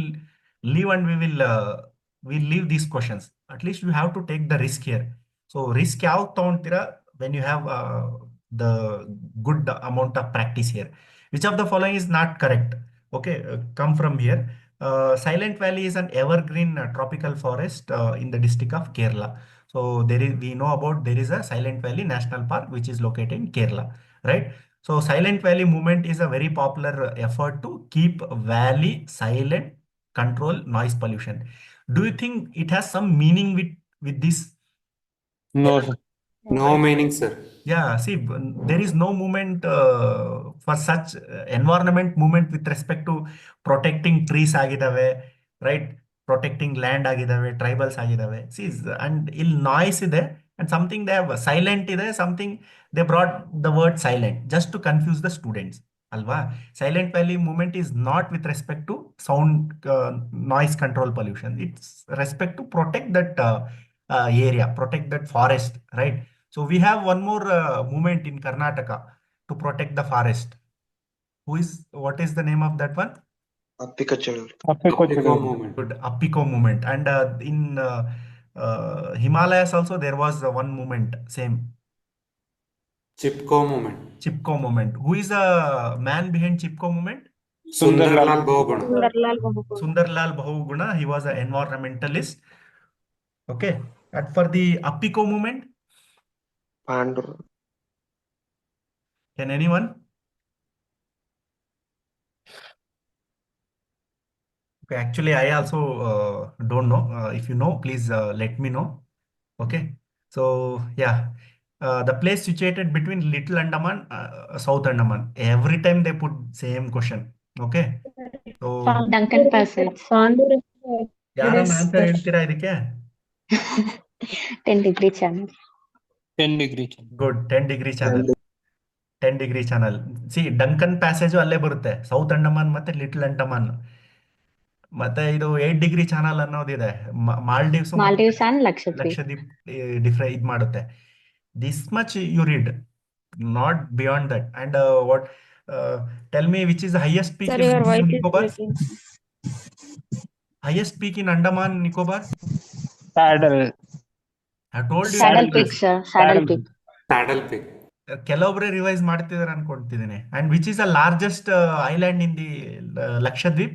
leave these questions. At least you have to take the risk here. So risk ಯಾವ್ದು ತಗೊಂತೀರಾ? When you have the good amount of practice here. Which of the following is not correct? Okay, come from here. Silent Valley is an evergreen tropical forest in the district of Kerala. So we know about there is a Silent Valley National Park which is located in Kerala, right? So Silent Valley movement is a very popular effort to keep valley silent, control noise pollution. Do you think it has some meaning with this? No, sir. No meaning, sir. Yeah, see, there is no movement for such environment movement with respect to protecting trees ಆಗಿದಾವೆ, right? Protecting land ಆಗಿದಾವೆ, tribals ಆಗಿದಾವೆ. See, and ಇಲ್ಲಿ noise ಇದೆ and something they have silent ಇದೆ, something they brought the word silent just to confuse the students. ಅಲ್ವಾ? Silent Valley movement is not with respect to sound noise control pollution. It's respect to protect that area, protect that forest, right? So we have one more movement in Karnataka to protect the forest. What is the name of that one? Apiculture. Appico movement. Good, Appico movement. And in Himalayas also there was one movement, same. Chipko movement. Chipko movement. Who is the man behind Chipko movement? Sundarlal Bahuguna. Sundarlal Bahuguna. Sundarlal Bahuguna. He was an environmentalist. Okay. And for the Appico movement, Pandur. can anyone? Okay, actually, I also don't know. If you know, please let me know. Okay. So, yeah, the place situated between Little Andaman, South Andaman. Every time they put same question. Okay. So, Duncan Passage. Pandura. ಯಾರನ್ನ answer ಹೇಳ್ತೀರಾ ಇದಕ್ಕೆ? 10-degree channel. 10 degree. Good, 10-degree channel. 10-degree channel. See, Duncan passage ಅಲ್ಲೇ ಬರುತ್ತೆ, south Andaman ಮತ್ತೆ little Andaman. ಮತ್ತೆ ಇದು 8-degree channel ಅನ್ನೋದಿದೆ, Maldives Maldives and Lakshadweep. Lakshadweep ಇದ್ ಮಾಡುತ್ತೆ. This much you read, not beyond that. And what tell me which is the highest peak Sir, in your voice is Nicobar? breaking. Highest peak in Andaman Nicobar? Saddle. I told you. Saddle Peak, sir. Saddle Peak. Saddle Peak. ಕೆಲವೊಬ್ರೆ revise ಮಾಡ್ತಿದಾರೆ ಅನ್ಕೊಂತಿದ್ದೀನಿ. And which is the largest island in the Lakshadweep?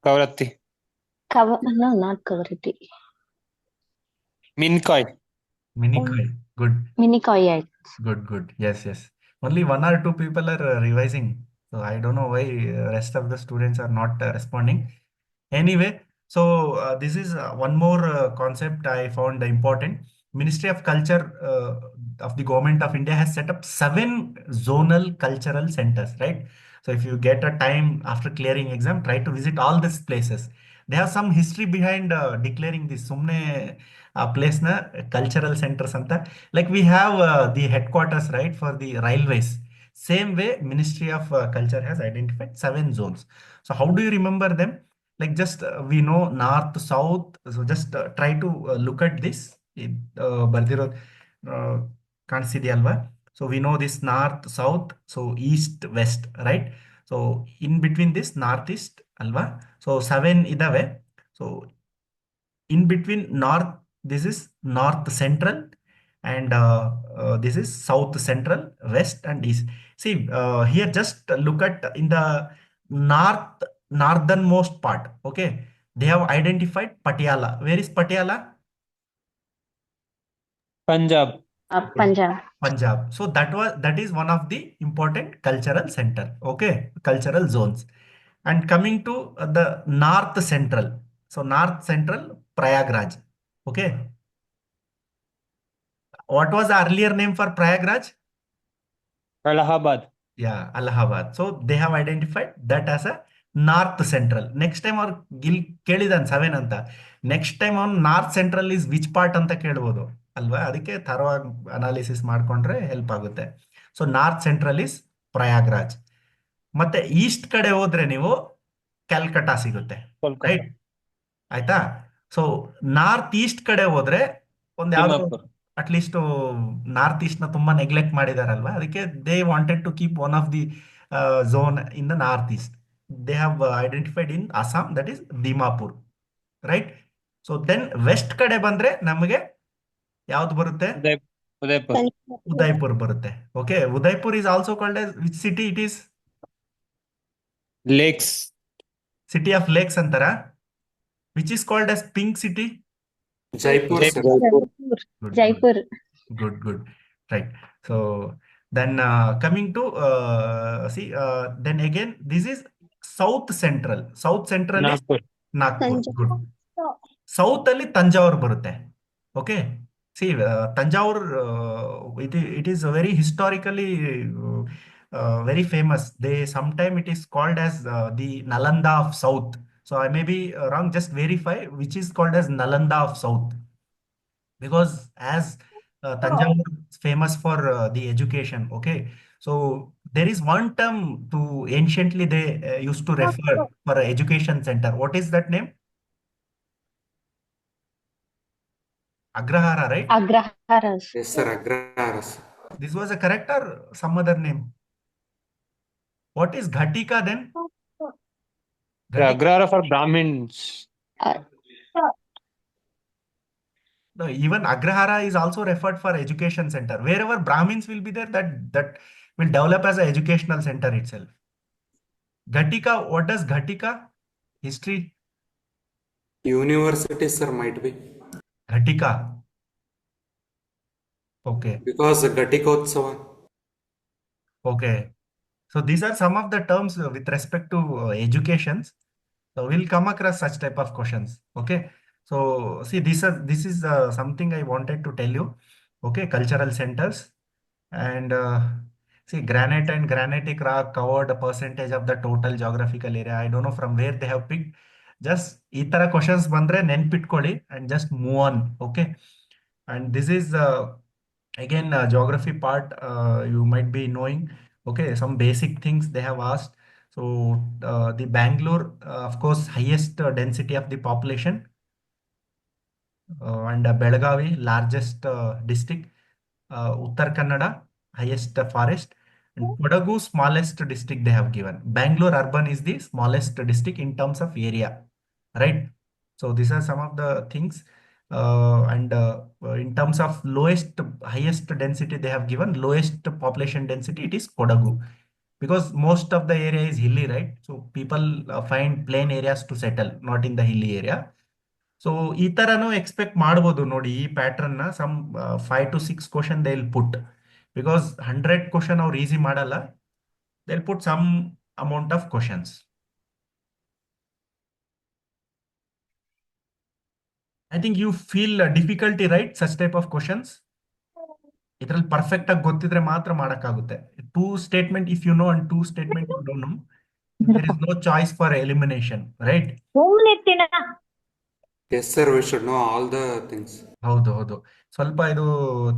Kavaratti. No, not Kavarati. Minkai. Minicoy. Good. Minicoy. Good. Yes. Only 1 or 2 people are revising. So I don't know why rest of the students are not responding. Anyway, so this is one more concept I found important. Ministry of Culture of the Government of India has set up 7 zonal cultural centers, right? So if you get a time after clearing exam, try to visit all these places. They have some history behind declaring this. Sumne place na cultural centers anta. Like we have the headquarters, right, for the railways. Same way, Ministry of Culture has identified 7 zones. So how do you remember them? Like just we know north, south. So just try to look at this. ಬರ್ದಿರೋ ಕಾಣಿಸಿದೆಯಲ್ವಾ? So we know this north, south, so east, west, right? So in between this northeast, alva. So 7 idave. So in between north, this is north central, and this is south central, west, and east. See, here just look at in the northernmost part. Okay, they have identified Patiala. Where is Patiala? Punjab. Punjab. Punjab. So that is one of the important cultural center. Okay, cultural zones. And coming to the north central. So north central, Prayagraj. Okay. What was the earlier name for Prayagraj? Allahabad. Yeah, Allahabad. So they have identified that as a north central. Next time ಅವ್ರು ಕೇಳಿದಾನೆ 7 ಅಂತ. Next time ಅವ್ನು north central is which part ಅಂತ ಕೇಳ್ಬೋದು ಅಲ್ವಾ? ಅದಕ್ಕೆ ಥರವಾಗಿ analysis ಮಾಡ್ಕೊಂಡ್ರೆ help ಆಗುತ್ತೆ. So north central is Prayagraj. ಮತ್ತೆ ಈಸ್ಟ್ ಕಡೆ ಹೋದ್ರೆ ನೀವು ಕ್ಯಾಲ್ಕಟಾ ಸಿಗುತ್ತೆ, Kolkata. ರೈಟ್? ಆಯ್ತಾ? ಸೊ ನಾರ್ತ್ ಈಸ್ಟ್ ಕಡೆ ಹೋದ್ರೆ ಒಂದು ಯಾವ್ದು Dimapur. ಅಟ್ಲೀಸ್ಟ್ ನಾರ್ತ್ ಈಸ್ಟ್ ನ ತುಂಬಾ ನೆಗ್ಲೆಕ್ಟ್ ಮಾಡಿದಾರಲ್ವಾ, ಅದಕ್ಕೆ they wanted to keep one of the zone in the North East. They have identified in Assam, that is Dimapur, right? So then west ಕಡೆ ಬಂದ್ರೆ ನಮಗೆ ಯಾವ್ದು ಬರುತ್ತೆ? Udaipur. ಉದಯ್ಪುರ್ ಬರುತ್ತೆ. Okay, Udaipur is also called as which city? It is Lakes. City of lakes ಅಂತಾರ. Which is called as pink city? Jaipur, sir. Jaipur. Good. Right. So then coming to see, then again, this is South Central. South Central is Nagpur. Nagpur. Good. South ಅಲ್ಲಿ ತಂಜಾವೂರ್ ಬರುತ್ತೆ. Okay. See, Tanjavur, it is very historically very famous. Sometime it is called as the Nalanda of South. So I may be wrong. Just verify which is called as Nalanda of South. Because as Tanjavur is famous for the education, okay? So there is one term to anciently they used to refer for a education center. What is that name? Agrahara, right? Agraharas. Yes, sir. Agraras. This was a correct or some other name? What is Ghatika then? The Agrara for Brahmins. Uh, No, even Agrahara is also referred for education center. Wherever Brahmins will be there, that will develop as an educational center itself. Ghatika, what does Ghatika? History? University, sir, might be. Ghatika. Okay. Because Ghatikotsava. Okay. So these are some of the terms with respect to educations. So we'll come across such type of questions. Okay. So see, this is something I wanted to tell you. Okay, cultural centers. And see, granite and granitic rock covered a percentage of the total geographical area. I don't know from where they have picked. Just ಈ ತರ questions ಬಂದ್ರೆ ನೆನ್ಪಿಟ್ಕೊಳ್ಳಿ and just move on. Okay. And this is again geography part, you might be knowing. Okay, some basic things they have asked. So the Bangalore, of course, highest density of the population, and Belagavi, largest district, Uttar Kannada, highest forest, and Kodagu, smallest district they have given. Bangalore urban is the smallest district in terms of area, right? So these are some of the things. And in terms of highest density they have given, lowest population density, it is Kodagu. Because most of the area is hilly, right? So people find plain areas to settle, not in the hilly area. So ಈ ತರನು expect ಮಾಡ್ಬೋದು ನೋಡಿ ಈ pattern ನ. Some 5 to 6 question they will put, because 100 question ಅವ್ರು easy ಮಾಡಲ್ಲ. They will put some amount of questions. I think you feel difficulty, right? Such type of questions ಇದ್ರಲ್ಲಿ perfect ಆಗಿ ಗೊತ್ತಿದ್ರೆ ಮಾತ್ರ ಮಾಡಕ್ಕಾಗುತ್ತೆ. 2 statement if you know and 2 statement you don't know, there is no choice for elimination, right? Yes, sir. We should know all the things. ಹೌದು ಹೌದು, ಸ್ವಲ್ಪ ಇದು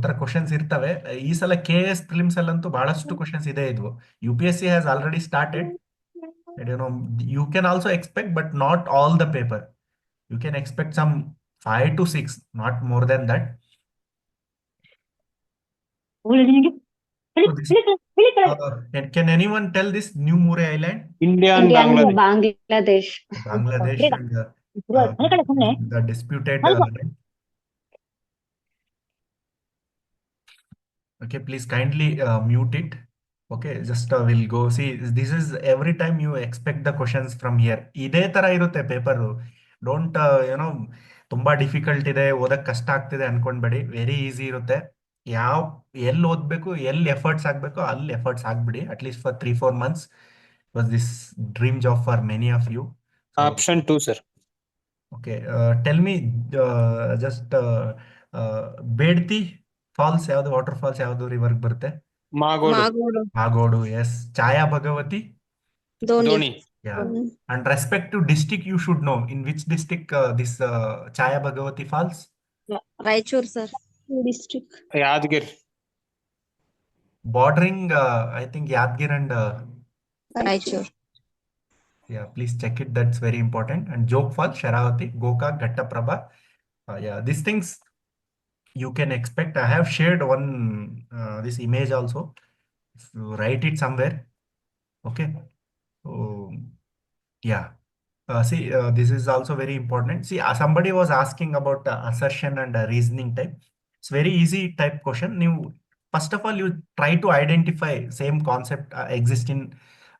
ತರ ಕ್ವಶನ್ಸ್ ಇರ್ತವೆ. ಈ ಸಲ KS ಪ್ರಿಲಿಮ್ಸ್ ಅಲ್ಲಂತೂ ಬಹಳಷ್ಟು ಕ್ವಶನ್ಸ್ ಇದೆ ಇದ್ವು. UPSC has already started. And you can also expect, but not all the paper. You can expect some 5 to 6, not more than that. So can anyone tell this New Murray Island? India and India and Bangladesh. Bangladesh. Bangladesh and the disputed land. Okay, please kindly mute it. Okay, just we'll go. See, this is every time you expect the questions from here. ಇದೇ ತರ ಇರುತ್ತೆ paper. Don't ತುಂಬಾ difficult ಇದೆ, ಓದಕ್ ಕಷ್ಟ ಆಗ್ತಿದೆ ಅನ್ಕೊಂಡ್ಬೇಡಿ. Very easy ಇರುತ್ತೆ. ಎಲ್ಲಿ ಓದ್ಬೇಕು, ಎಲ್ಲಿ ಎಫರ್ಟ್ಸ್ ಆಗ್ಬೇಕು ಅಲ್ಲಿ ಎಫರ್ಟ್ಸ್ ಆಗ್ಬಿಡಿ. At least for 3-4 months was this dream job for many of you. So, Option 2, sir. okay, tell me just Bedti falls ಯಾವ್ದು, ವಾಟರ್ ಫಾಲ್ಸ್ ಯಾವ್ದು ರಿವರ್ಗ್ ಬರುತ್ತೆ? Magodu. Magodu, yes. Chaya Bhagavati? Dhoni. Yeah. And respect to district, you should know in which district this Chaya Bhagavati falls? Raichur, sir. District. Yadgir. Bordering, I think Yadgir and Raichur. yeah, please check it. That's very important. And Jog Falls, Sharavati, Gokak, Ghattaprabha. Yeah, these things you can expect. I have shared one this image also. If you write it somewhere, okay. So yeah, see, this is also very important. See, somebody was asking about assertion and reasoning type. It's very easy type question. You first of all you try to identify same concept exist in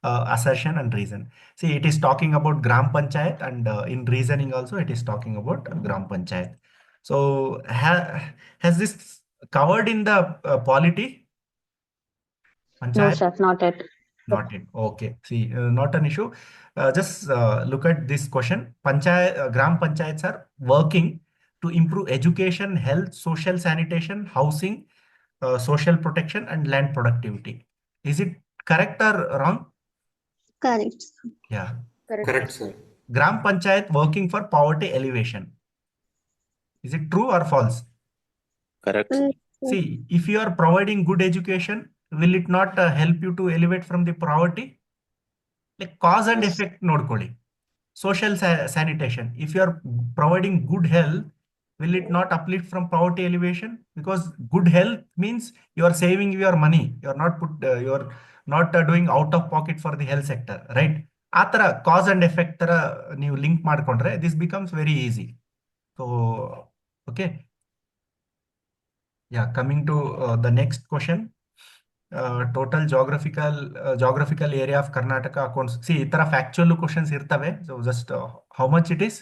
assertion and reason. See, it is talking about gram panchayat, and in reasoning also it is talking about gram panchayat. So has this covered in the polity? No, Panchayat? sir, not yet. Not it. Okay. See, not an issue. Just look at this question. Gram panchayats are working to improve education, health, social sanitation, housing, social protection, and land productivity. Is it correct or wrong? Correct. Yeah. Correct, sir. Gram panchayat working for poverty elevation. Is it true or false? Correct. See, if you are providing good education, will it not help you to elevate from the poverty? Like cause and effect ನೋಡ್ಕೊಳ್ಳಿ. Social sanitation, if you are providing good health, will it not uplift from poverty elevation? Because good health means you are saving your money, you are not doing out of pocket for the health sector, right? ಆ ತರ cause and effect ತರ ನೀವು link ಮಾಡ್ಕೊಂಡ್ರೆ this becomes very easy. So okay, yeah, coming to the next question. Total geographical area of Karnataka accounts. See, ಈ ತರ factual questions ಇರ್ತವೆ. So just how much it is?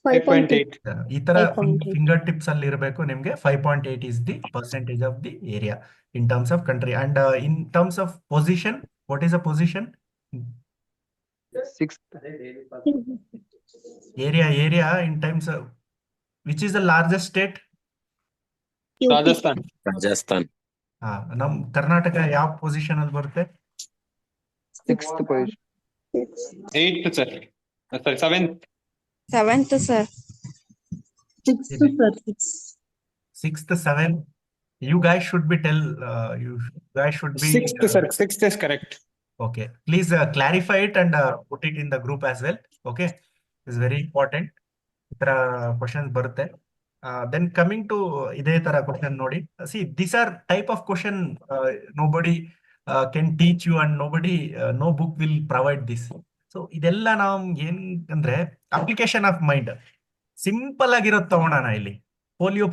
5.8. ಈ ತರ 5.8. Finger tips ಅಲ್ಲಿ ಇರಬೇಕು ನಿಮ್ಗೆ. 5.8 is the percentage of the area in terms of country. And in terms of position, what is a position? 6th. Area in terms of which is the largest state? Rajasthan. Rajasthan. ನಮ್ ಕರ್ನಾಟಕ ಯಾವ position ಅಲ್ಲಿ ಬರುತ್ತೆ? 6th position. 8th, sir. Sorry, 7th. 7th, sir. 6th, sir. 6th, 7th. You guys should be you guys should be 6th, sir. 6th is correct. okay. Please clarify it and put it in the group as well. Okay, it's very important. ಈ ತರ questions ಬರುತ್ತೆ. Then coming to ಇದೇ ತರ question ನೋಡಿ. See, these are type of question nobody can teach you, and nobody no book will provide this. So ಇದೆಲ್ಲ ನಾವು ಏನ್ ಅಂದ್ರೆ ಅಪ್ಲಿಕೇಶನ್ ಆಫ್ ಮೈಂಡ್ ಸಿಂಪಲ್ ಆಗಿರೋದು ತಗೊಳೋಣ. ಇಲ್ಲಿ ಪೋಲಿಯೋ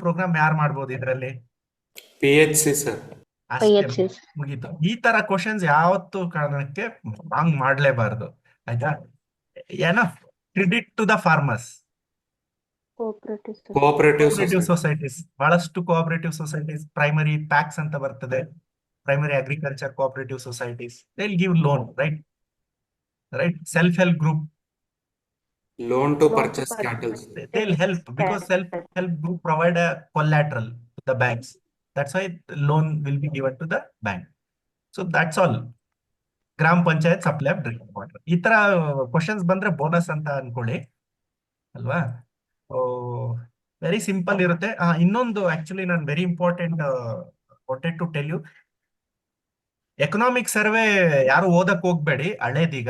ಪ್ರೋಗ್ರಾಮ್ ಯಾರು ಮಾಡ್ಬೋದು ಇದರಲ್ಲಿ? PHC, sir. ಅಷ್ಟೇ, ಮುಗೀತು. ಈ ತರ ಕ್ವಶನ್ಸ್ ಯಾವತ್ತು ಕಾರಣಕ್ಕೆ ಹಂಗ್ ಮಾಡ್ಲೇಬಾರ್ದು, ಆಯ್ತಾ? Credit to the farmers. Cooperative societies, ಬಹಳಷ್ಟು ಕೋಆಪರೇಟಿವ್ ಸೊಸೈಟೀಸ್, ಪ್ರೈಮರಿ ಪ್ಯಾಕ್ಸ್ ಅಂತ ಬರ್ತದೆ, primary agriculture cooperative societies, they will give loan, right? Self help group, loan to purchase cattle. they'll help because self-help group provide a collateral to the banks. That's why the loan will be given to the bank. So that's all. ಗ್ರಾಮ panchayat supply of drinking water. ಈ ತರ questions ಬಂದ್ರೆ bonus ಅಂತ ಅನ್ಕೊಳ್ಳಿ ಅಲ್ವಾ. Very simple ಇರುತ್ತೆ. ಇನ್ನೊಂದು actually ನಾನು very important wanted to tell you, economic survey ಯಾರು ಓದಕ್ ಹೋಗ್ಬೇಡಿ, ಹಳೇದೀಗ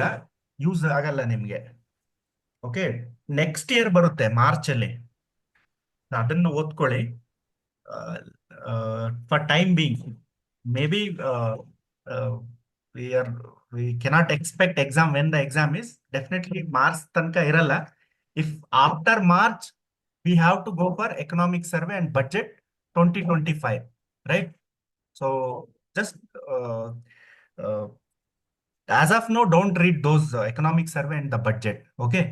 ಯೂಸ್ ಆಗಲ್ಲ ನಿಮ್ಗೆ. ಓಕೆ, ನೆಕ್ಸ್ಟ್ ಇಯರ್ ಬರುತ್ತೆ ಮಾರ್ಚ್ ಅಲ್ಲಿ, ಅದನ್ನು ಓದ್ಕೊಳ್ಳಿ. For time being may be we cannot expect exam when the exam is definitely March ತನಕ ಇರಲ್ಲ. If after March we have to go for economic survey and budget 2025, right? So just as of now, don't read those economic survey and the budget. Okay,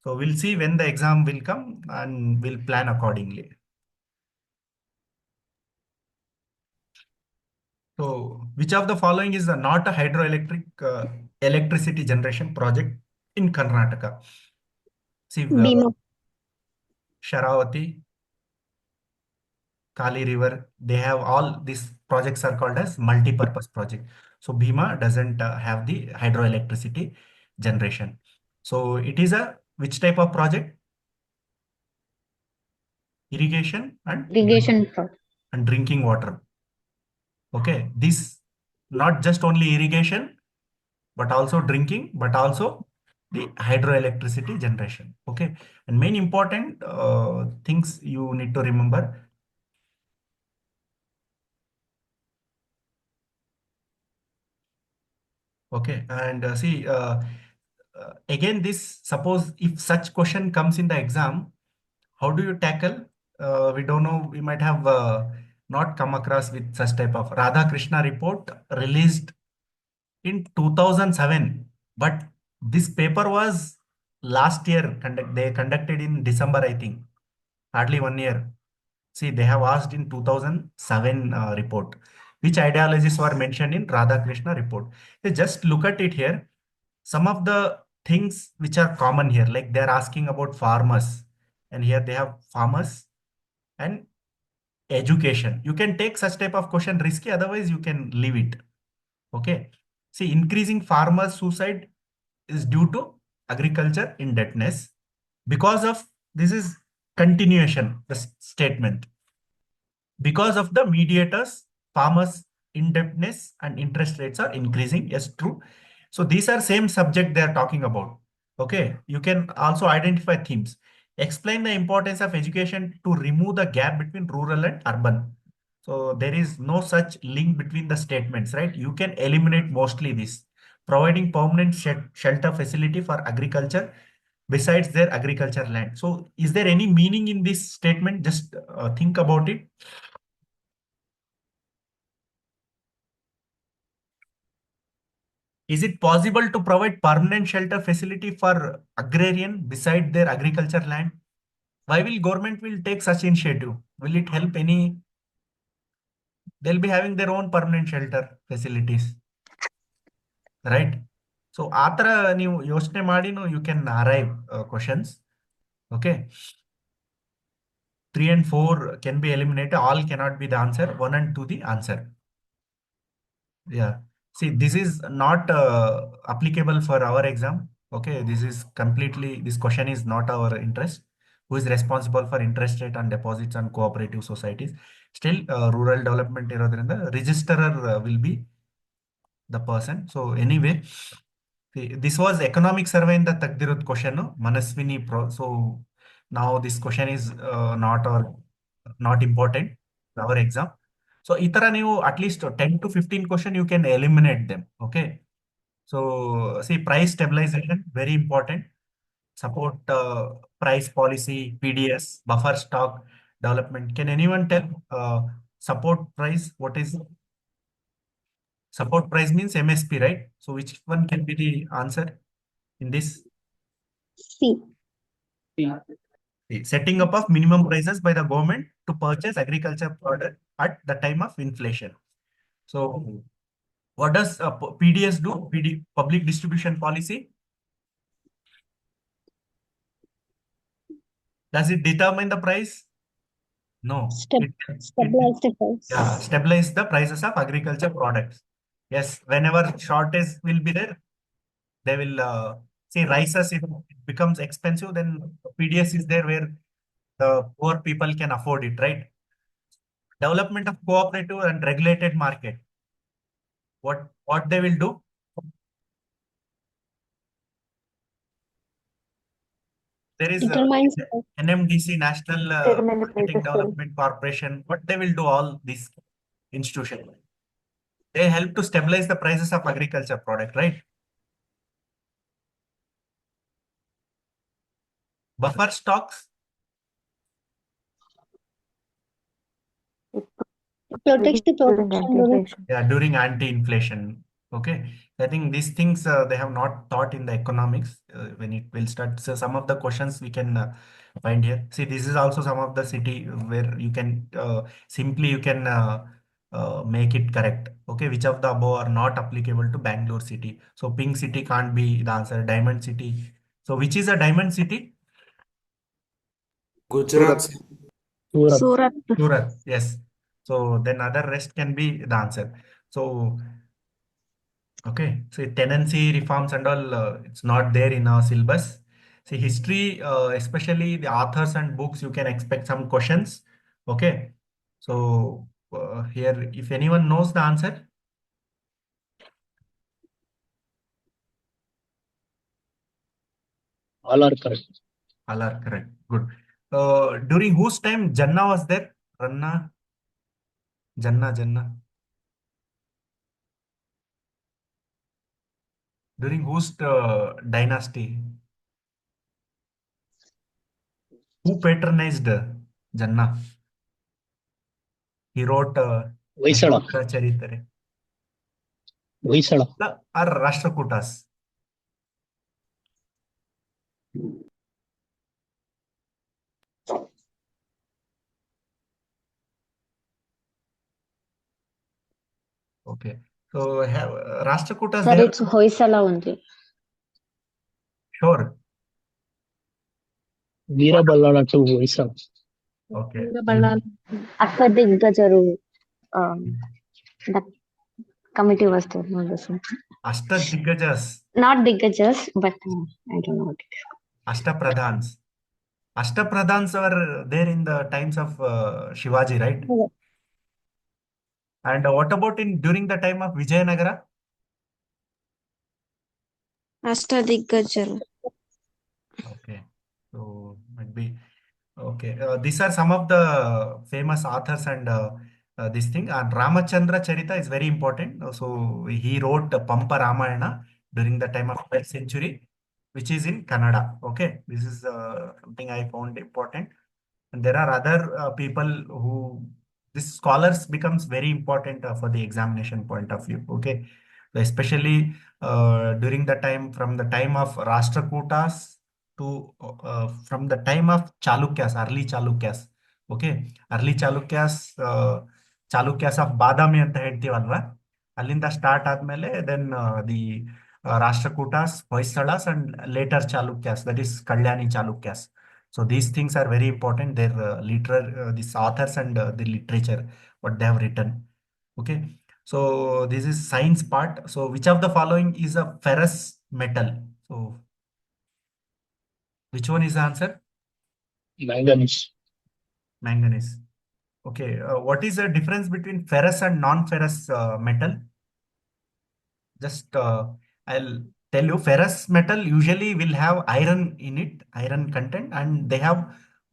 so we'll see when the exam will come and we'll plan accordingly. So which of the following is not a hydroelectric electricity generation project in Karnataka? See, Bhima. Sharavati, Kali River, they have all these projects are called as multi-purpose project. So Bhima doesn't have the hydroelectricity generation. So it is a which type of project? Irrigation and drinking water. Okay, this not just only irrigation, but also drinking, but also the hydroelectricity generation. Okay, and main important things you need to remember. Okay, and see, again, this suppose if such question comes in the exam, how do you tackle? We don't know. We might have not come across with such type of Radha Krishna report released in 2007, but this paper was last year. They conducted in December, I think, hardly 1 year. See, they have asked in 2007 report, which ideologies were mentioned in Radha Krishna report. They just look at it here. Some of the things which are common here, like they're asking about farmers, and here they have farmers and education. You can take such type of question risky, otherwise you can leave it. Okay. See, increasing farmer suicide is due to agriculture indebtedness. Because of this is continuation, the statement. Because of the mediators, farmers indebtedness and interest rates are increasing. Yes, true. So these are same subject they are talking about. Okay, you can also identify themes. Explain the importance of education to remove the gap between rural and urban. So there is no such link between the statements, right? You can eliminate mostly this. Providing permanent shelter facility for agriculture besides their agriculture land. So is there any meaning in this statement? Just think about it. Is it possible to provide permanent shelter facility for agrarian beside their agriculture land? Why will government will take such initiative? Will it help any? They'll be having their own permanent shelter facilities, right? So after you ಯೋಚನೆ ಮಾಡಿ you can arrive questions. Okay. 3 and 4 can be eliminated. All cannot be the answer. 1 and 2 the answer. Yeah. See, this is not applicable for our exam. Okay, this is completely, this question is not our interest. Who is responsible for interest rate on deposits on cooperative societies? Still, rural development irodrinda registrar will be the person. So anyway, see, this was economic survey in the Tagdirud question, no? Manaswini Pro. So now this question is not important for our exam. So itara ನೀವು at least 10 to 15 question you can eliminate them. Okay. So see, price stabilization very important. Support price policy, PDS, buffer stock development. Can anyone tell support price? What is support price means MSP, right? So which one can be the answer in this? C. Setting up of minimum prices by the government to purchase agriculture product at the time of inflation. So what does PDS do? Public distribution policy. Does it determine the price? No. Stabilize the price. Yeah, stabilize the prices of agriculture products. Yes, whenever shortage will be there, they will say rices. If it becomes expensive, then PDS is there where the poor people can afford it, right? Development of cooperative and regulated market. What they will do? There is Determines NMDC, National Determine the Marketing prices, sir. Development Corporation. What they will do? All these institutions. They help to stabilize the prices of agriculture product, right? Buffer stocks. protects the During production during anti-inflation. Yeah, during anti-inflation. Okay, I think these things they have not taught in the economics when it will start. So some of the questions we can find here. See, this is also some of the city where you can simply you can make it correct. Okay, which of the above are not applicable to Bangalore city? So Pink City can't be the answer. Diamond City. So which is a diamond city? Gujarat, Surat. sir. Surat. Surat. Yes. So then other rest can be the answer. So okay, so tenancy reforms and all, it's not there in our syllabus. See, history, especially the authors and books, you can expect some questions. Okay, so here, if anyone knows the answer, All are correct. all are correct. Good. During whose time Janna was there? Ranna, Janna. During whose dynasty? Who patronized Janna? He wrote Vaisala. Charitare. Vaisala. Or Rashtrakutas. Okay. So have Rashtrakutas sir, there? it's Hoysala only. Sure. Veeraballala to Vaisala. Okay. Ashtadiggajaru, the committee was there, not the same. Ashtadiggajs, Not Diggajas, but I don't know what it is. Ashtapradhans. Ashtapradhans were there in the times of Shivaji, right? called. And what about in during the time of Vijayanagara? Ashtadiggajal. Okay. So might be okay. These are some of the famous authors and this thing. And Ramachandra Charita is very important. So he wrote Pampa Ramayana during the time of 12th century, which is in Kannada. Okay, this is something I found important. And there are other people who this scholars becomes very important for the examination point of view. Okay, so especially during the time from the time of Rashtrakutas to from the time of Chalukyas, early Chalukyas. Okay, early Chalukyas, Chalukyas of Badami ಅಂತ ಹೇಳ್ತೀವಲ್ವಾ ಅಲ್ಲಿಂದ start ಆದ್ಮೇಲೆ then the Rashtrakutas, Hoysalas, and later Chalukyas, that is Kalyani Chalukyas. So these things are very important. Their these authors and the literature, what they have written. Okay. So this is science part. So which of the following is a ferrous metal? So which one is the answer? Manganese. Manganese. Okay. What is the difference between ferrous and non-ferrous metal? Just I'll tell you, ferrous metal usually will have iron in it, iron content, and they have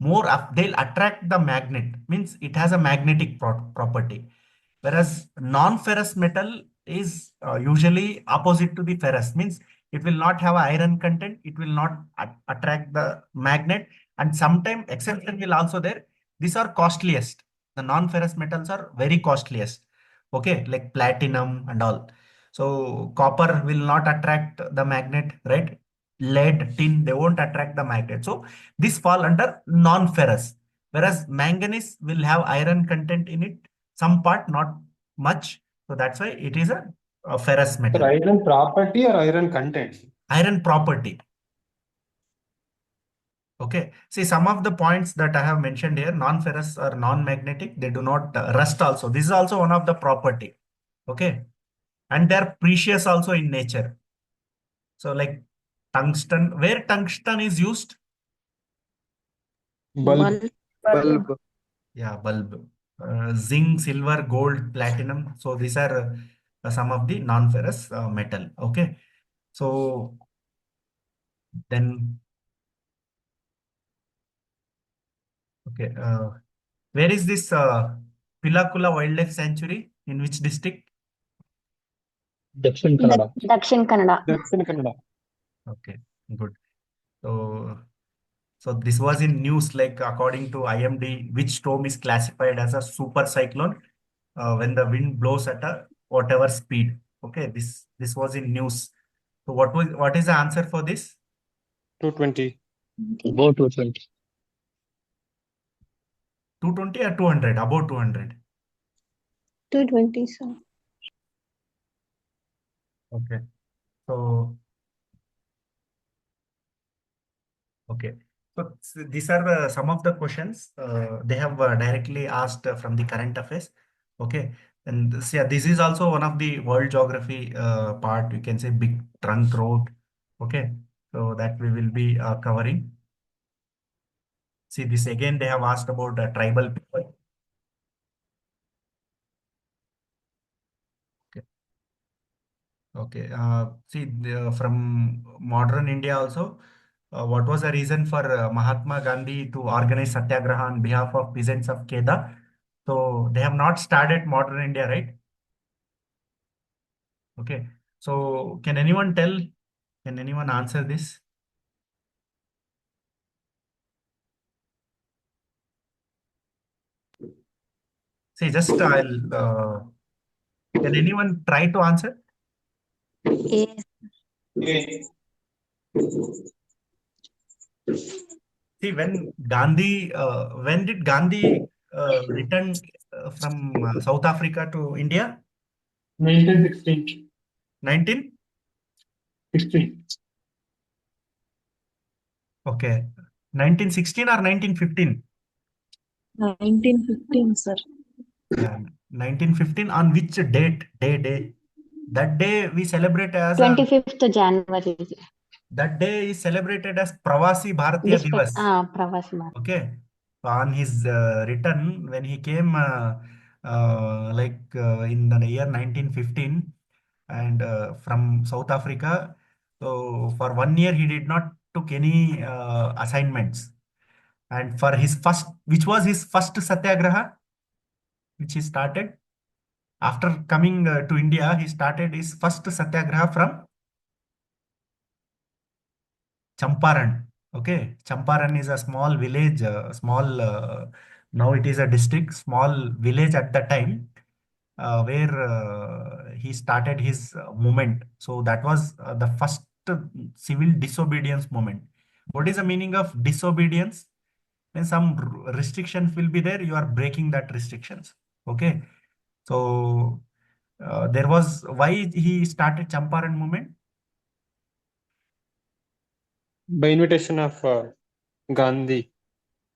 more, they'll attract the magnet, means it has a magnetic property. Whereas non-ferrous metal is usually opposite to the ferrous, means it will not have iron content, it will not attract the magnet, and sometimes exception will also there. These are costliest. The non-ferrous metals are very costliest. Okay, like platinum and all. So copper will not attract the magnet, right? Lead, tin, they won't attract the magnet. So this fall under non-ferrous. Whereas manganese will have iron content in it, some part, not much. So that's why it is a ferrous Sir, metal. iron property or iron content? Iron property. Okay. See, some of the points that I have mentioned here, non-ferrous or non-magnetic, they do not rust also. This is also one of the property. Okay. and they're precious also in nature. So like tungsten, where tungsten is used? Bulb. Bulb. Yeah, bulb. Zinc, silver, gold, platinum. So these are some of the non-ferrous metal. Okay. So then, okay. Where is this Pilakula Wildlife Sanctuary? In which district? Dakshin Kannada. Dakshin Kannada. That's in Kannada. Okay, good. So, so this was in news, like according to IMD, which storm is classified as a super cyclone when the wind blows at a whatever speed. Okay, this was in news. So what is the answer for this? 220. About 220. 220 or 200? About 200. 220, sir. Okay. So okay. So these are some of the questions they have directly asked from the current affairs. Okay. And this, yeah, this is also one of the world geography part. You can say big trunk road. Okay. So that we will be covering. See this again, they have asked about tribal people. Okay. Okay. See from modern India also, what was the reason for Mahatma Gandhi to organize Satyagraha on behalf of peasants of Kedah? So they have not started modern India, right? Okay. So can anyone tell? Can anyone answer this? See, just I'll. Can anyone try to answer? Yes. See, when did Gandhi return from South Africa to India? 1916. 19? 16. Okay. 1916 or 1915? 1915, sir. Yeah, 1915. On which date? Day. That day we celebrate as a 25th January. that day is celebrated as Pravasi Bharatiya Divas. Pravas Bharat. Okay. So on his return, when he came in the year 1915 and from South Africa, so for 1 year he did not took any assignments. And for his first, which was his first satyagraha, which he started after coming to India, he started his first satyagraha from Champaran. Okay, Champaran is a small village, now it is a district, small village at the time where he started his movement. So that was the first civil disobedience movement. What is the meaning of disobedience? When some restrictions will be there, you are breaking that restrictions. Okay, so there was why he started Champaran movement. By invitation of Gandhi.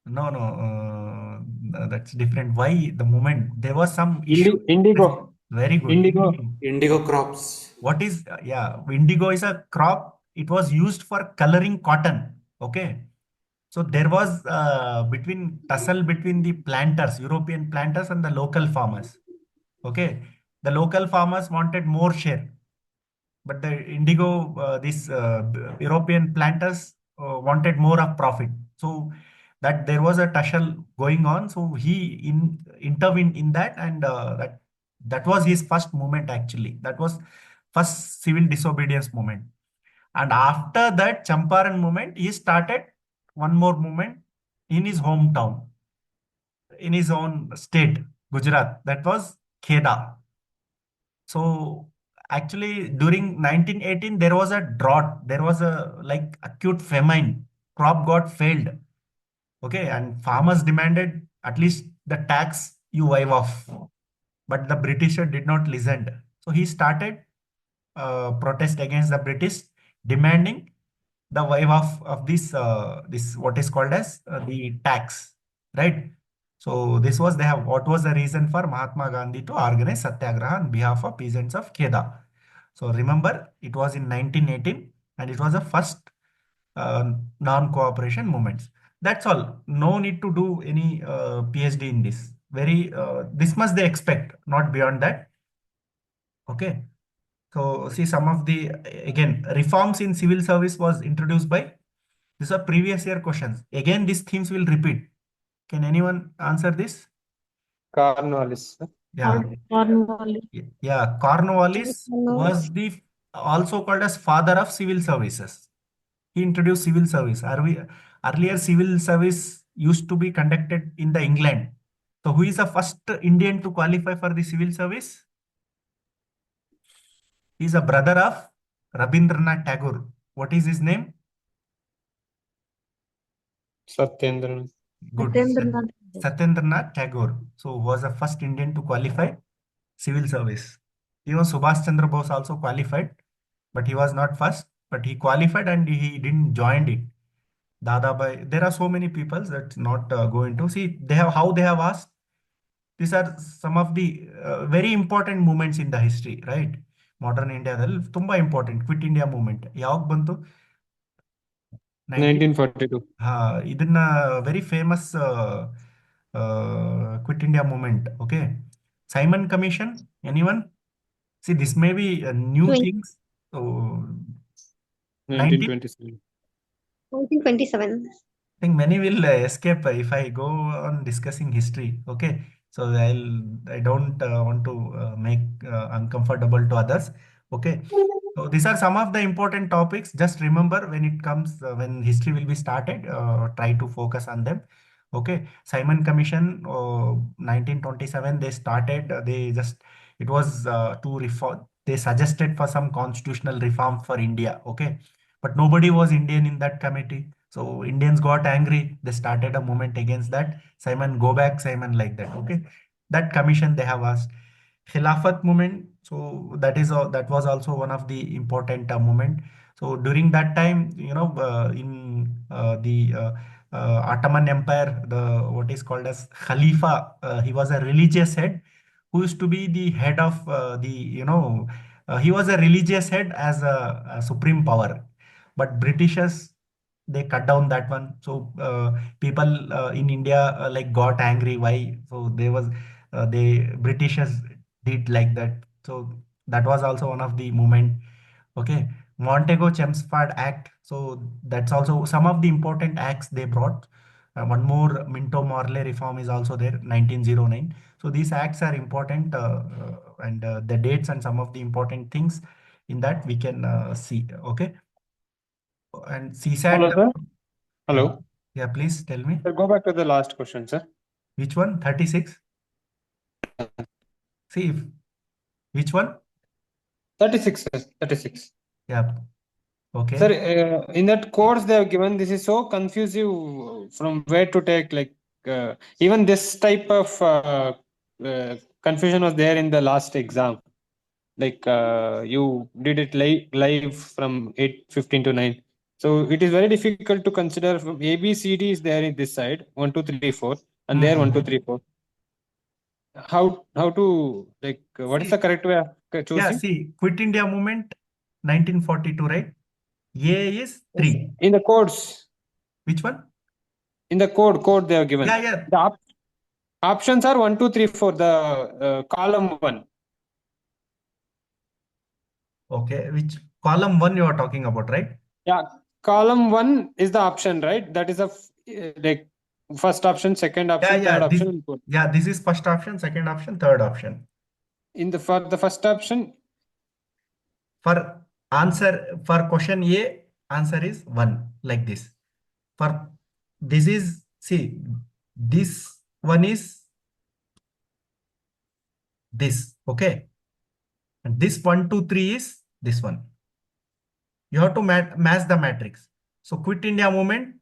No, that's different. Why the movement? There was some issue. Indigo. Very good. Indigo. Indigo crops. What is, yeah, indigo is a crop. It was used for coloring cotton. Okay. So there was between tussle between the planters, European planters and the local farmers. Okay. The local farmers wanted more share, but the indigo, European planters wanted more of profit. So that there was a tussle going on. So he intervened in that, and that was his first movement actually. That was first civil disobedience movement. And after that Champaran movement, he started one more movement in his hometown, in his own state, Gujarat. That was Kheda. So actually during 1918 there was a drought. There was a like acute famine. Crop got failed. Okay, and farmers demanded at least the tax you waive off. But the British did not listen. So he started protest against the British, demanding the waive off of this what is called as the tax, right? So what was the reason for Mahatma Gandhi to organize Satyagraha on behalf of peasants of Kheda. So remember, it was in 1918 and it was the first non-cooperation movements. That's all. No need to do any PhD in this. This must they expect, not beyond that. Okay. So see some of the, again, reforms in civil service was introduced by, these are previous year questions. Again, these themes will repeat. Can anyone answer this? Cornwallis, sir. Yeah. Cornwallis. Yeah. Cornwallis was the also called as father of civil services. He introduced civil service. Earlier civil service used to be conducted in the England. So who is the first Indian to qualify for the civil service? He is a brother of Rabindranath Tagore. What is his name? Satyendra. Good. Satyendra. Satyendranath Tagore. So was the first Indian to qualify civil service. Even Subhash Chandra Bose also qualified, but he was not first. But he qualified and he didn't join it. Dadabhai. There are so many people that's not going to see. They have how they have asked. These are some of the very important moments in the history, right? Modern India ತುಂಬಾ important quit India movement ಯಾವಾಗ ಬಂತು 1942. ಇದನ್ನ very famous quit India movement. Okay, Simon Commission, anyone? See, this may be new things. So 1927. 1927. I think many will escape if I go on discussing history. Okay, so I don't want to make uncomfortable to others. Okay, so these are some of the important topics. Just remember when it comes when history will be started, try to focus on them. Okay, Simon Commission, 1927 they started. They just, it was to reform. They suggested for some constitutional reform for India. Okay, but nobody was Indian in that committee. So Indians got angry. They started a movement against that. Simon, go back, Simon, like that. Okay. That commission they have asked. Khilafat movement. So that was also one of the important movement. So during that time, in the Ottoman Empire, the what is called as Khalifa, he was a religious head who used to be the head of he was a religious head as a supreme power. But Britishers, they cut down that one. So people in India like got angry. Why? So they Britishers did like that. So that was also one of the movement. Okay, Montego Chelmsford Act. So that's also some of the important acts they brought. One more Minto Morley reform is also there, 1909. So these acts are important, and the dates and some of the important things in that we can see. Okay, and CSAT. Hello, sir. Yeah, Hello. yeah, please tell me. Sir, go back to the last question, sir. Which one? 36? See, which one? 36, sir. 36. Yeah. Okay. Sir, in that course they have given, this is so confusive from where to take, like, even this type of confusion was there in the last exam. Like, you did it live from 8:15 to 9. So it is very difficult to consider from A, B, C, D is there in this side, 1, 2, 3, 4, and there 1, 2, 3, 4. How to, like, what is the correct way of Yeah, choosing? see, Quit India Movement, 1942, right? A is 3. In the codes, Which one? in the code they have given. Yeah, yeah. The options are 1, 2, 3, 4. The column 1. Okay, which column 1 you are talking about, right? Yeah, column 1 is the option, right? That is a like first option, second option, Yeah, third yeah. option. This is first option, second option, third option. For the first option, For question A, answer is 1, like this. For this is, see, this one is this, okay? And this 1, 2, 3 is this one. You have to match the matrix. So Quit India Movement,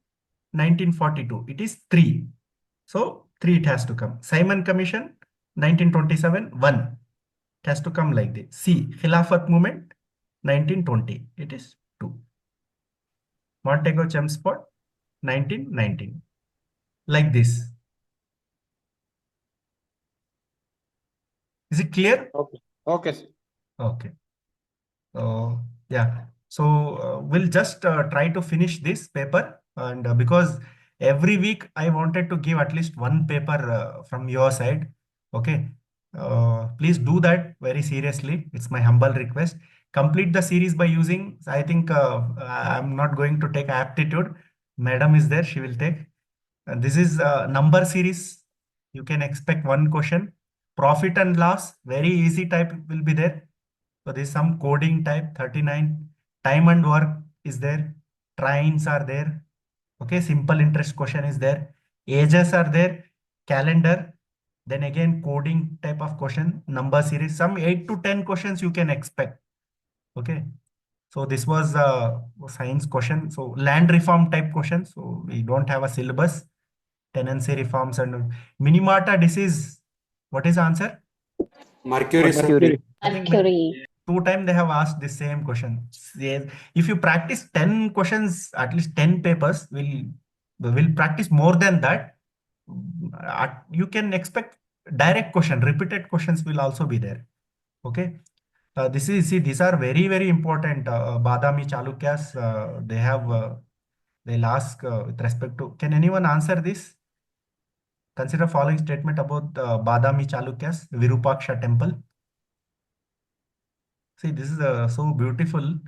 1942, it is 3. So 3 it has to come. Simon Commission, 1927, 1. It has to come like this. C. Khilafat Movement, 1920, it is 2. Montego Chelmsford, 1919. Like this. Is it clear? okay. Okay. Okay. Yeah. So we'll just try to finish this paper, and because every week I wanted to give at least one paper from your side. Okay. Please do that very seriously. It's my humble request. Complete the series by using, I think I'm not going to take aptitude. Madam is there, she will take. This is number series. You can expect one question. Profit and loss, very easy type will be there. So there's some coding type 39. Time and work is there. Trains are there. Okay, simple interest question is there. Ages are there. Calendar. Then again, coding type of question. Number series. Some 8 to 10 questions you can expect. Okay. So this was a science question. So land reform type question. So we don't have a syllabus. Tenancy reforms and Minimata disease. What is the answer? Mercury, sir. Mercury. I think Mercury. 2 times they have asked the same question. Yes. If you practice 10 questions, at least 10 papers, will practice more than that. You can expect direct question, repeated questions will also be there. Okay. These are very, very important. Badami Chalukyas, they'll ask with respect to, can anyone answer this? Consider following statement about Badami Chalukyas, Virupaksha temple. See, this is so beautiful.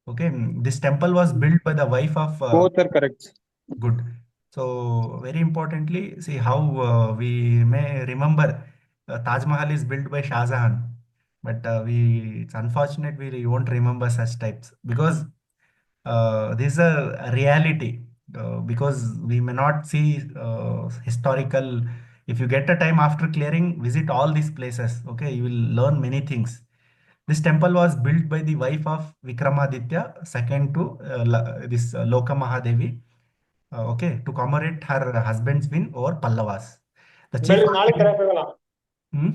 Okay, this temple was built by the wife of Both are correct. good. So very importantly, see how we may remember Taj Mahal is built by Shah Jahan, but it's unfortunate we won't remember such types because this is a reality. Because we may not see historical. If you get a time after clearing, visit all these places. Okay, you will learn many things. This temple was built by the wife of Vikramaditya, second to this Loka Mahadevi, okay, to commemorate her husband's win over Pallavas. The chief Hmm?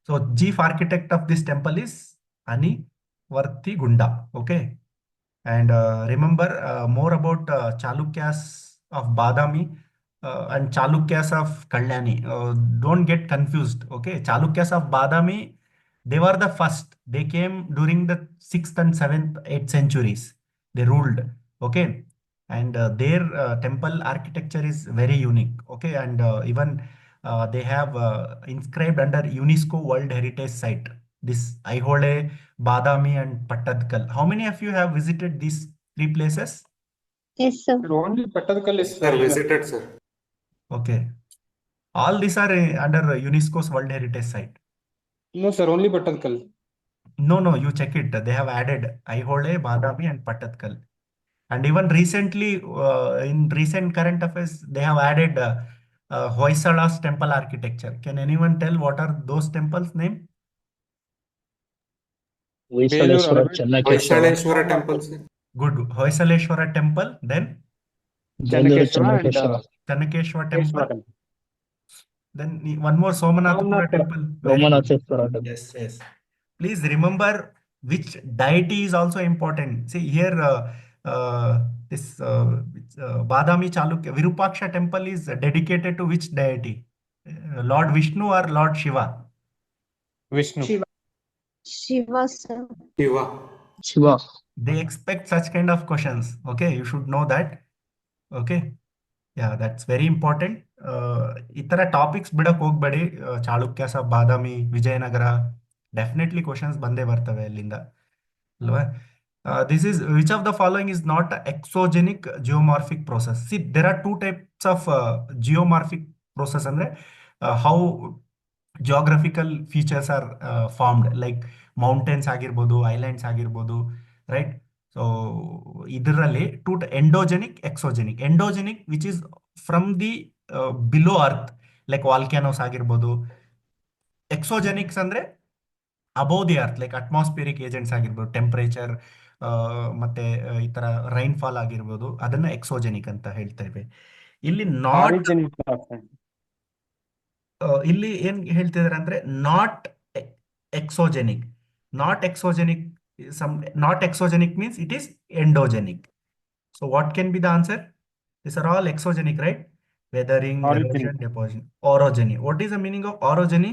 So chief architect of this temple is Ani Varthi Gunda. Okay, and remember more about Chalukyas of Badami and Chalukyas of Kalyani. Don't get confused. Okay, Chalukyas of Badami, they were the first. They came during the 6th and 7th, 8th centuries. They ruled. Okay, and their temple architecture is very unique. Okay, and even they have inscribed under UNESCO World Heritage Site. This Aihole, Badami and Pattadkal. How many of you have visited these three places? Yes, sir. Only Pattadkal is Sir, visited, sir. Okay. All these are under UNESCO's World Heritage Site. No, sir, only Pattadkal. No, you check it. They have added Aihole, Badami and Pattadkal. And even recently, in recent current affairs, they have added Hoysala's temple architecture. Can anyone tell what are those temples' name? Visaleshwara, Belur, Channakeshwara, Vaishaleshwara temple, sir. Good. Hoysaleshwara temple. Then Beluru, Channakeshwara and Channakeshwara, Chanakeshwar Keshwara temple. temple. Then one more Somanathpura Somnath. temple. Very good. Somanatheshwara temple. Yes. Please remember which deity is also important. See here, this Badami Chalukya Virupaksha temple is dedicated to which deity? Lord Vishnu or Lord Shiva? Vishnu. Shiva, sir. Shiva. Shiva. They expect such kind of questions. Okay, you should know that. Okay. Yeah, that's very important. ಈ ತರ topics ಬಿಡಕ್ ಹೋಗ್ಬೇಡಿ. ಚಾಳುಕ್ಯಸ ಬಾದಾಮಿ Vijayanagara definitely questions ಬಂದೇ ಬರ್ತವೆ ಅಲ್ಲಿಂದ ಅಲ್ವಾ. This is which of the following is not a exogenic geomorphic process? See, there are two types of geomorphic process ಅಂದ್ರೆ how geographical features are formed, like mountains ಆಗಿರ್ಬೋದು, islands ಆಗಿರ್ಬೋದು, right? So ಇದರಲ್ಲಿ two endogenic, exogenic. Endogenic which is from the below earth, like volcanoes ಆಗಿರ್ಬೋದು. Exogenics ಅಂದ್ರೆ above the earth, like atmospheric agents ಆಗಿರ್ಬೋದು, temperature ಮತ್ತೆ ಈ ತರ ರೈನ್ಫಾಲ್ ಆಗಿರ್ಬೋದು, ಅದನ್ನ ಎಕ್ಸೋಜೆನಿಕ್ ಅಂತ ಹೇಳ್ತೇವೆ. ಇಲ್ಲಿ Origin is absent. ಇಲ್ಲಿ ಏನ್ ಹೇಳ್ತಿದಾರೆ ಅಂದ್ರೆ not exogenic. Not exogenic means it is endogenic. So what can be the answer? These are all exogenic, right? Weathering, Orogeny. erosion, deposition. Orogeny. What is the meaning of orogeny?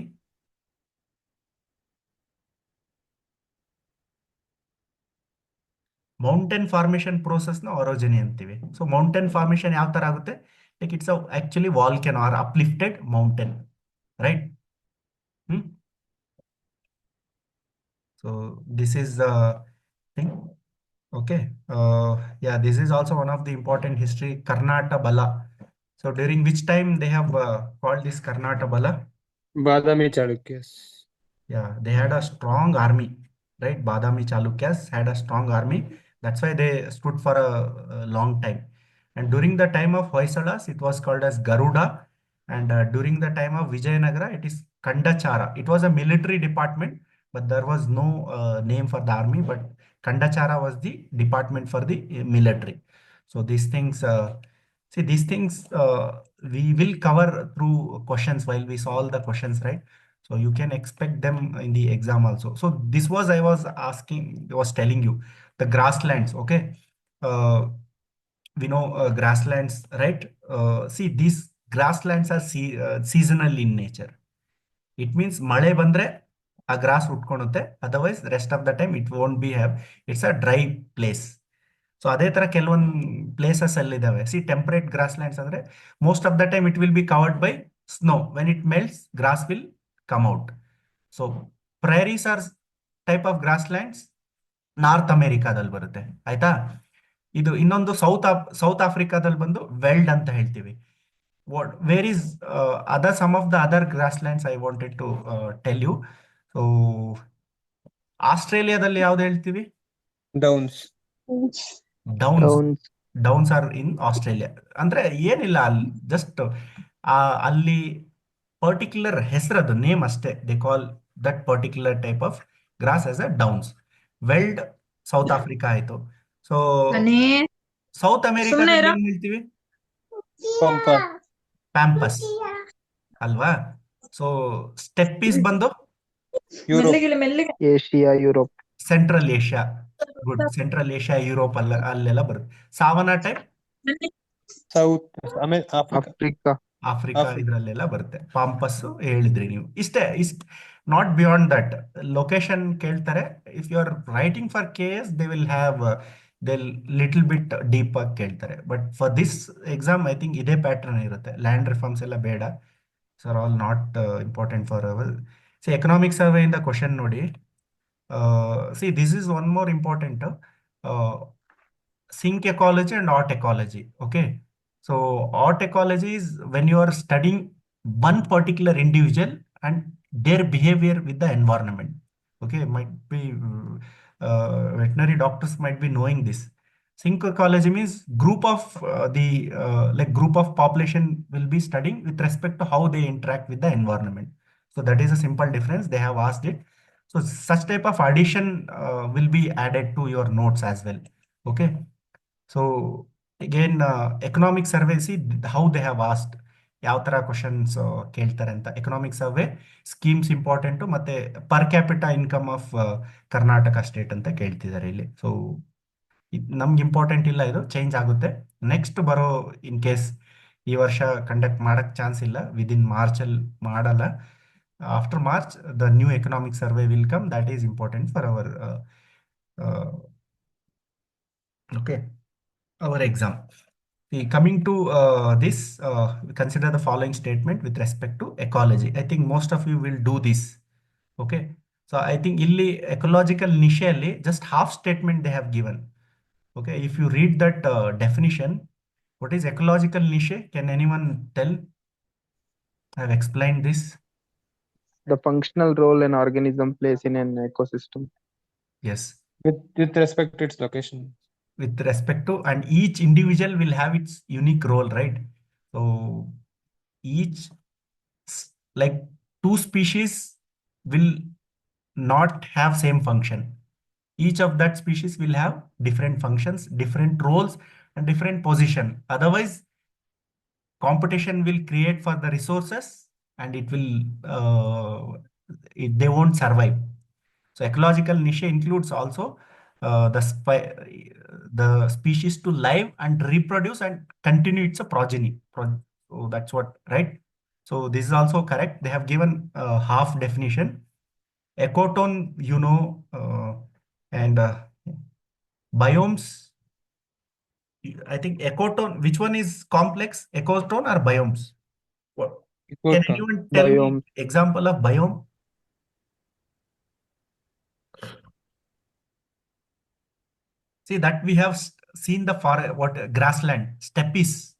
Mountain formation process ನ orogeny ಅಂತೀವಿ. So mountain formation ಯಾವ ತರ ಆಗುತ್ತೆ, like it's actually volcano are uplifted mountain, right? So this is the thing. Okay. Yeah, this is also one of the important history, Karnataka Bala. So during which time they have called this Karnataka Bala? Badami Chalukyas. Yeah, they had a strong army, right? Badami Chalukyas had a strong army. That's why they stood for a long time. And during the time of Hoysalas, it was called as Garuda. And during the time of Vijayanagara, it is Kandachara. It was a military department, but there was no name for the army. But Kandachara was the department for the military. So these things, see, these things we will cover through questions while we solve the questions, right? So you can expect them in the exam also. So this was, I was asking, I was telling you, the grasslands, okay? We know grasslands, right? See, these grasslands are seasonal in nature. It means ಮಳೆ ಬಂದ್ರೆ ಆ grass ಉಟ್ಕೊಳುತ್ತೆ, otherwise rest of the time it won't be have, it's a dry place. So ಅದೇ ತರ ಕೆಲವೊಂದು places ಅಲ್ಲಿ ಇದಾವೆ. See, temperate grass lands ಅಂದ್ರೆ most of the time it will be covered by snow. When it melts, grass will come out. So prairies are type of grass lands, North ಅಮೆರಿಕಾದಲ್ಲಿ ಬರುತ್ತೆ, ಆಯ್ತಾ? ಇದು ಇನ್ನೊಂದು ಸೌತ್ ಆಫ್ರಿಕಾದಲ್ಲಿ ಬಂದು ವೆಲ್ಡ್ ಅಂತ ಹೇಳ್ತೀವಿ. Where is some of the other grasslands I wanted to tell you. So ಆಸ್ಟ್ರೇಲಿಯಾದಲ್ಲಿ ಯಾವ್ದು ಹೇಳ್ತೀವಿ? Downs. Downs. Downs are in Australia. ಅಂದ್ರೆ ಏನಿಲ್ಲ, ಅಲ್ಲಿ ಜಸ್ಟ್ ಅಲ್ಲಿ ಪರ್ಟಿಕ್ಯುಲರ್ ಹೆಸರದು ನೇಮ್ ಅಷ್ಟೇ. They call that particular type of grass as a downs. Veld south Africa ಆಯ್ತು. ಸೊ ಸೌತ್ ಅಮೆರಿಕಾದಲ್ಲಿ ಏನ್ ಹೇಳ್ತೀವಿ? Pampa. ಪ್ಯಾಂಪಸ್ ಅಲ್ವಾ? ಸೊ ಸ್ಟೆಪ್ಪೀಸ್ ಬಂದು Europe. Asia, Europe. Central Asia. Good, central Asia, Europe ಅಲ್ಲೆಲ್ಲ ಬರುತ್ತೆ. Savanna type South. Africa. Africa ಇದ್ರಲ್ಲೆಲ್ಲ ಬರುತ್ತೆ. ಪಾಂಪಸ್ ಹೇಳಿದ್ರಿ ನೀವು. ಇಷ್ಟೇ, ನಾಟ್ ಬಿಯಾಂಡ್ ದಟ್. ಲೊಕೇಶನ್ ಕೇಳ್ತಾರೆ. If you are writing for KS, they will have they little bit deep ಆಗಿ ಕೇಳ್ತಾರೆ. But for this exam I think ಇದೇ ಪ್ಯಾಟರ್ನ್ ಇರುತ್ತೆ. ಲ್ಯಾಂಡ್ ರಿಫಾರ್ಮ್ಸ್ ಎಲ್ಲ ಬೇಡ, sir all not important for our. See, economic survey ಇಂದ question ನೋಡಿ. See, this is one more important sink ecology and art ecology. Okay, so art ecology is when you are studying one particular individual and their behavior with the environment. Okay, might be veterinary doctors might be knowing this. Sink ecology means group of like group of population will be studying with respect to how they interact with the environment. So that is a simple difference. They have asked it. So such type of addition will be added to your notes as well. Okay. So again, economic survey, see how they have asked. ಯಾವ ತರ questions ಕೇಳ್ತಾರೆ ಅಂತ. Economic survey schemes important, ಮತ್ತೆ per capita income of Karnataka state ಅಂತ ಕೇಳ್ತಿದ್ದಾರೆ ಇಲ್ಲಿ. So ನಮ್ಗೆ important ಇಲ್ಲ, ಇದು ಚೇಂಜ್ ಆಗುತ್ತೆ. ನೆಕ್ಸ್ಟ್ ಬರೋ, ಇನ್ ಕೇಸ್ ಈ ವರ್ಷ ಕಂಡಕ್ಟ್ ಮಾಡಕ್ ಚಾನ್ಸ್ ಇಲ್ಲ, ವಿದಿನ್ ಮಾರ್ಚ್ ಅಲ್ಲಿ ಮಾಡಲ್ಲ. After March, the new economic survey will come. That is important for our okay, our exam. See, coming to this, we consider the following statement with respect to ecology. I think most of you will do this. Okay, so I think illi ecological niche alli just half statement they have given. Okay, if you read that definition, what is ecological niche? Can anyone tell? I have explained this. The functional role an organism plays in an ecosystem. Yes. With respect to its location. With respect to, and each individual will have its unique role, right? So each, like two species will not have same function. Each of that species will have different functions, different roles, and different position. Otherwise, competition will create for the resources, and it will they won't survive. So ecological niche includes also the species to live and reproduce and continue its progeny. So that's what, right? So this is also correct. They have given half definition. Ecotone, and Biomes, I think ecotone, which one is complex, ecotone or biomes? What? Can Ecoton. anyone tell me Biome. example of biome? See that we have seen the grassland, steppes,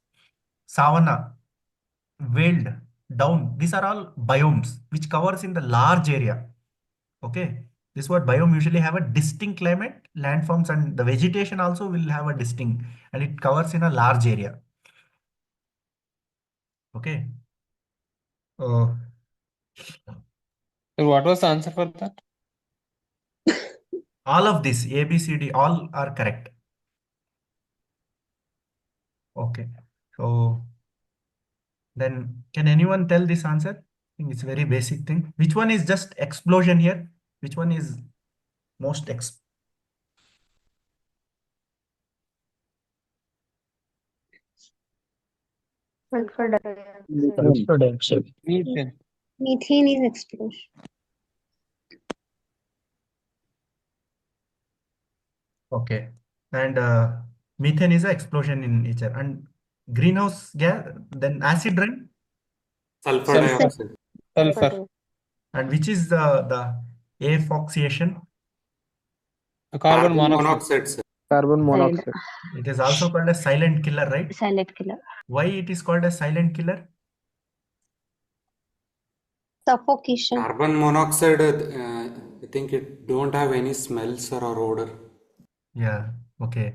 savanna, veld, down. These are all biomes which covers in the large area. Okay, this is what biome usually have a distinct climate, landforms, and the vegetation also will have a distinct, and it covers in a large area. Okay. Uh, So what was the answer for that? all of this A, B, C, D, all are correct. Okay. So then can anyone tell this answer? I think it's a very basic thing. Which one is just explosion here? Which one is most Sulfur dioxide. Sulfur dioxide. Methane. Methane is explosion. Okay. And methane is an explosion in nature. And greenhouse gas, then acid rain. Sulfur Sulfur. dioxide. Sulfur. And which is the aphoxiation? Carbon monoxide. monoxide, sir. Carbon Monoxide. monoxide. It is also called a silent killer, right? Silent killer. Why it is called a silent killer? Suffocation. Carbon monoxide, I think it don't have any smells or odor. Yeah. Okay.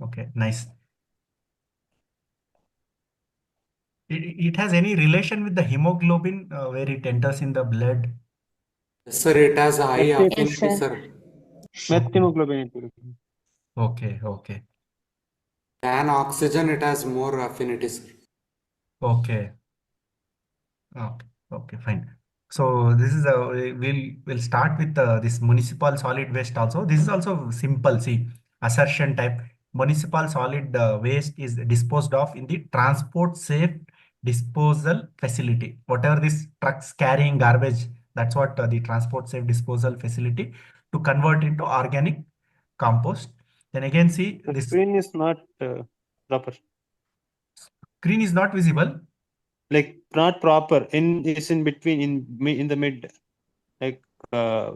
Okay. Nice. It has any relation with the hemoglobin where it enters in the blood? Yes, sir, it has a high Yes, affinity, sir. sir. Methemoglobin. Okay. Okay. Than oxygen, it has more affinity, sir. Okay. Okay. Okay. Fine. So this is we'll start with this municipal solid waste also. This is also simple. See, assertion type. Municipal solid waste is disposed of in the transport safe disposal facility. Whatever these trucks carrying garbage, that's what the transport safe disposal facility to convert into organic compost. Then again, see The this screen is not proper. screen is not visible. Like not proper. Is in between in the mid. Like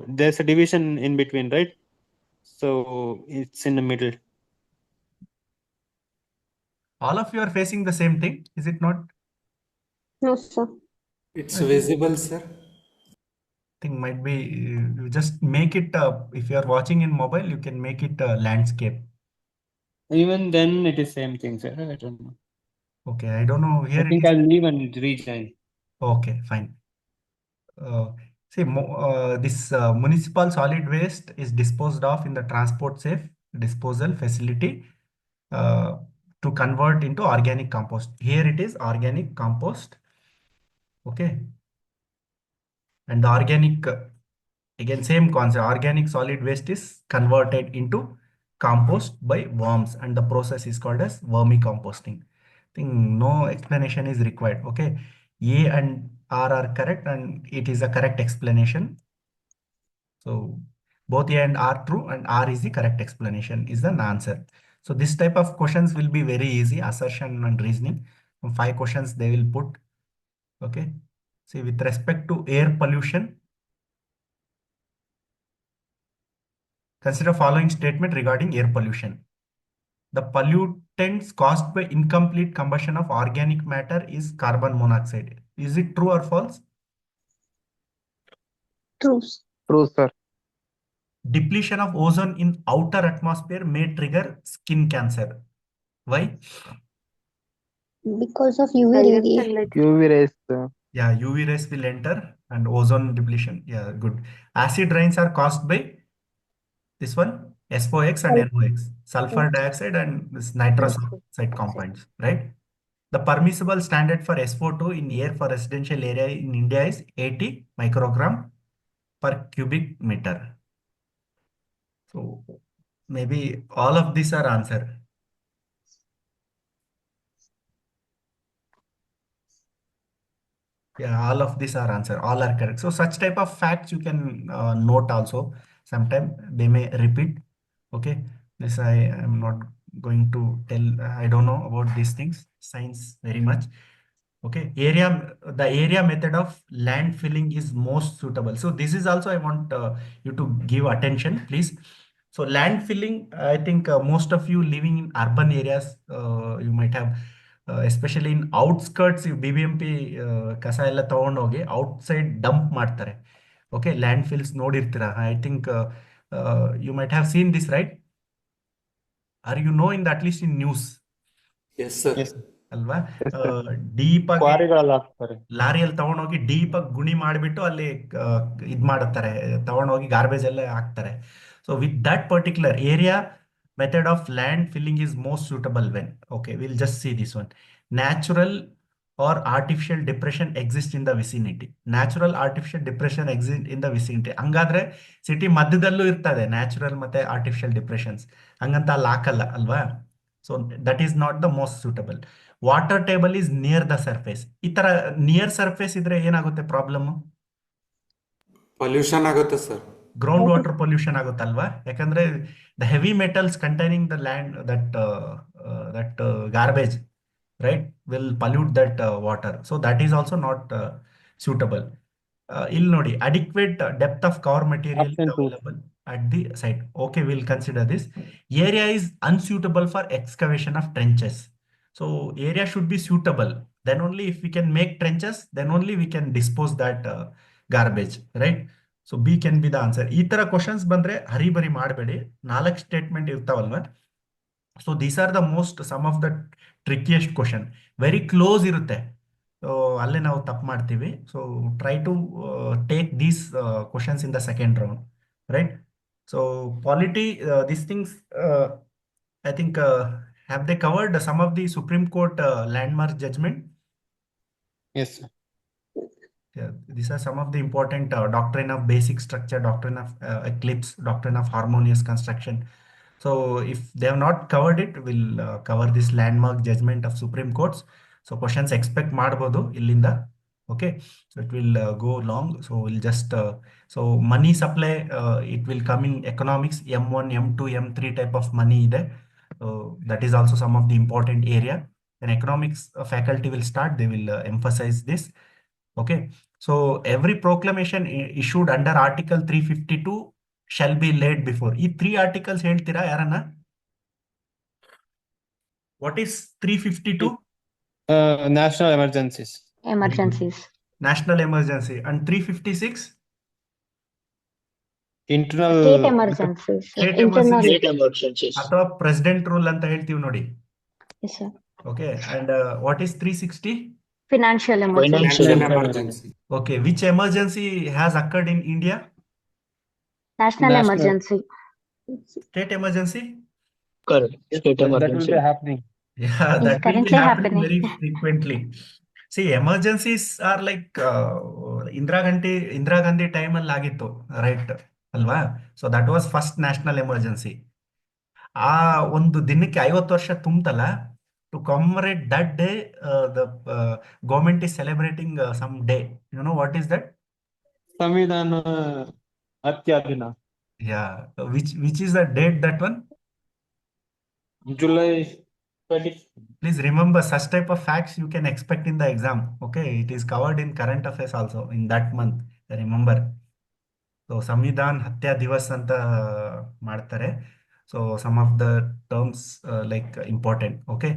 there's a division in between, right? So it's in the middle. All of you are facing the same thing, is it not? No, sir. It's I think visible, sir. might be you just make it if you are watching in mobile, you can make it a landscape. Even then, it is same thing, sir. I don't know. Okay, I don't know. I Here it think is. I'll leave and rejoin. Okay, fine. See, this municipal solid waste is disposed of in the transport safe disposal facility uh, to convert into organic compost. Here it is organic compost. Okay, and the organic again same concept. Organic solid waste is converted into compost by worms, and the process is called as vermicomposting. I think no explanation is required. Okay, A and R are correct, and it is a correct explanation. So both A and R true, and R is the correct explanation is an answer. So this type of questions will be very easy, assertion and reasoning. From 5 questions they will put. Okay. See, with respect to air pollution, consider following statement regarding air pollution. The pollutants caused by incomplete combustion of organic matter is carbon monoxide. Is it true or false? True. True, sir. Depletion of ozone in outer atmosphere may trigger skin cancer. Why? Because of UV Direct radiation. sunlight. UV rays. Yeah, UV rays will enter and ozone depletion. Yeah, good. Acid rains are caused by this one, SOx and NOx, sulfur dioxide and this nitrous oxide compounds, right? The permissible standard for SO2 in air for residential area in India is 80 microgram per cubic meter. So maybe all of these are answer. Yeah, all of these are answer. All are correct. So such type of facts you can note also. Sometime they may repeat. Okay, this I am not going to tell. I don't know about these things, science very much. Okay, the area method of land filling is most suitable. So this is also I want you to give attention, please. So land filling, I think most of you living in urban areas, you might have, especially in outskirts, BBMP ಕಸ ಎಲ್ಲ ತಗೊಂಡೋಗಿ outside dump ಮಾಡ್ತಾರೆ. Okay, land fills ನೋಡಿರ್ತೀರಾ. I think you might have seen this, right? Are you know in the at least in news Yes, sir. Yes, ಅಲ್ವಾ? yes, sir. Deep ಆಗಿ ಕ್ವಾರಿಗಳೆಲ್ಲ ಹಾಕ್ತಾರೆ. ಲಾರಿಯಲ್ಲಿ ತಗೊಂಡೋಗಿ ಡೀಪ್ ಆಗಿ ಗುಣಿ ಮಾಡಿಬಿಟ್ಟು ಅಲ್ಲಿ ಇದ್ ಮಾಡುತ್ತಾರೆ, ತಗೊಂಡೋಗಿ ಗಾರ್ಬೇಜ್ ಎಲ್ಲ ಹಾಕ್ತಾರೆ. So with that particular area method of land filling is most suitable when, okay, will just see this one. Natural or artificial depression exist in the vicinity. Natural artificial depression exist in the vicinity. ಹಂಗಾದ್ರೆ city ಮಧ್ಯದಲ್ಲೂ ಇರ್ತದೆ natural ಮತ್ತೆ artificial depressions, ಹಂಗಂತ ಅಲ್ಲಿ ಹಾಕಲ್ಲ ಅಲ್ವಾ? So that is not the most suitable. Water table is near the surface. ಈ ತರ ನಿಯರ್ ಸರ್ಫೇಸ್ ಇದ್ರೆ ಏನಾಗುತ್ತೆ ಪ್ರಾಬ್ಲಮ್? Pollution ಆಗುತ್ತೆ ಸರ್. ಗ್ರೌಂಡ್ ವಾಟರ್ ಪೊಲ್ಯೂಷನ್ ಆಗುತ್ತಲ್ವಾ? ಯಾಕಂದ್ರೆ the heavy metals containing the land that garbage, right, will pollute that water. So that is also not suitable. ಇಲ್ಲಿ ನೋಡಿ, adequate depth of cover material is Option 2. available at the site. Okay, we'll consider this. Area is unsuitable for excavation of trenches. So area should be suitable. Then only if we can make trenches, then only we can dispose that garbage, right? So B can be the answer. ಈ ತರ questions ಬಂದ್ರೆ ಹರಿಬರಿ ಮಾಡಬೇಡಿ, 4 statement ಇರ್ತಾವಲ್ವಾ? So these are the most some of the trickiest question. Very close ಇರುತ್ತೆ, so ಅಲ್ಲೇ ನಾವು ತಪ್ಪು ಮಾಡ್ತೀವಿ. So try to take these questions in the second round, right? So polity, these things I think have they covered some of the Supreme Court landmark judgement? Yes, sir. Yeah, these are some of the important doctrine of basic structure, doctrine of eclipse, doctrine of harmonious construction. So if they have not covered it, we'll cover this landmark judgment of Supreme Courts. So questions expect ಮಾಡಬಹುದು ಇಲ್ಲಿಂದ. Okay, so it will go long. So we'll just so money supply, it will come in economics, M1, M2, M3 type of money ಇದೆ. So that is also some of the important area. When economics faculty will start, they will emphasize this. Okay, so every proclamation issued under Article 352 shall be laid before. ಈ 3 articles ಹೇಳ್ತೀರಾ ಯಾರನ್ನ? What is 352? National emergencies. Emergencies. National emergency. And 356? Internal. State emergencies. State Internal. emergency. State emergencies. ಅಥವಾ president rule ಅಂತ ಹೇಳ್ತೀವಿ ನೋಡಿ. Yes, sir. Okay, and what is 360? Financial emergency. Financial Financial emergency. Okay, which emergency has occurred in India? National National. emergency. State emergency? Correct. State That will emergency. be happening. Yeah, Is that will be currently happening happening. very frequently. See, emergencies are like Indira Gandhi time ಅಲ್ಲಿ ಆಗಿತ್ತು, right? ಅಲ್ವಾ? So that was first national emergency. ಆ ಒಂದು ದಿನಕ್ಕೆ 50 ವರ್ಷ ತುಂಬತಲ್ಲ, to commemorate that day, the government is celebrating some day. You know what is that? ಸಂವಿಧಾನ ಹತ್ಯಾ ದಿನ. Yeah, which is the date, that one? July 20. Please remember, such type of facts you can expect in the exam. Okay, it is covered in current affairs also in that month. Remember. So ಸಂವಿಧಾನ್ ಹತ್ಯಾ ದಿವಸ್ ಅಂತ ಮಾಡ್ತಾರೆ. So some of the terms like important. Okay,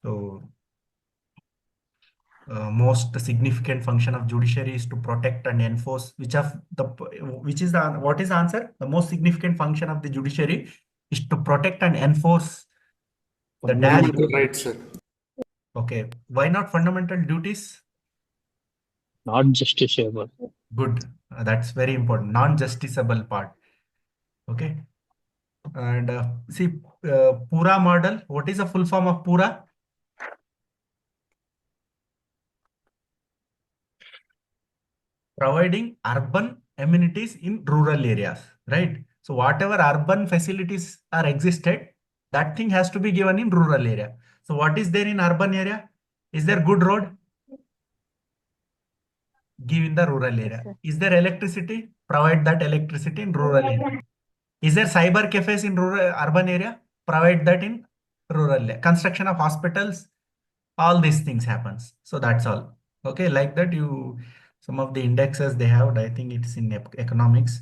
so most significant function of judiciary is to protect and enforce. What is the answer? The most significant function of the judiciary is to protect and enforce the dash. Fundamental rights, sir. Okay, why not fundamental duties? Not justiciable. Good, that's very important. Non-justiciable part. Okay, and see, Pura model. What is the full form of Pura? Providing urban amenities in rural areas, right? So whatever urban facilities are existed, that thing has to be given in rural area. So what is there in urban area? Is there good road? give in the rural area. sir. Is there electricity? Provide that electricity in rural area. Is there cyber cafes in rural urban area? Provide that in rural area. Construction of hospitals, all these things happens. So that's all. Okay, like that you some of the indexes they have. I think it's in economics.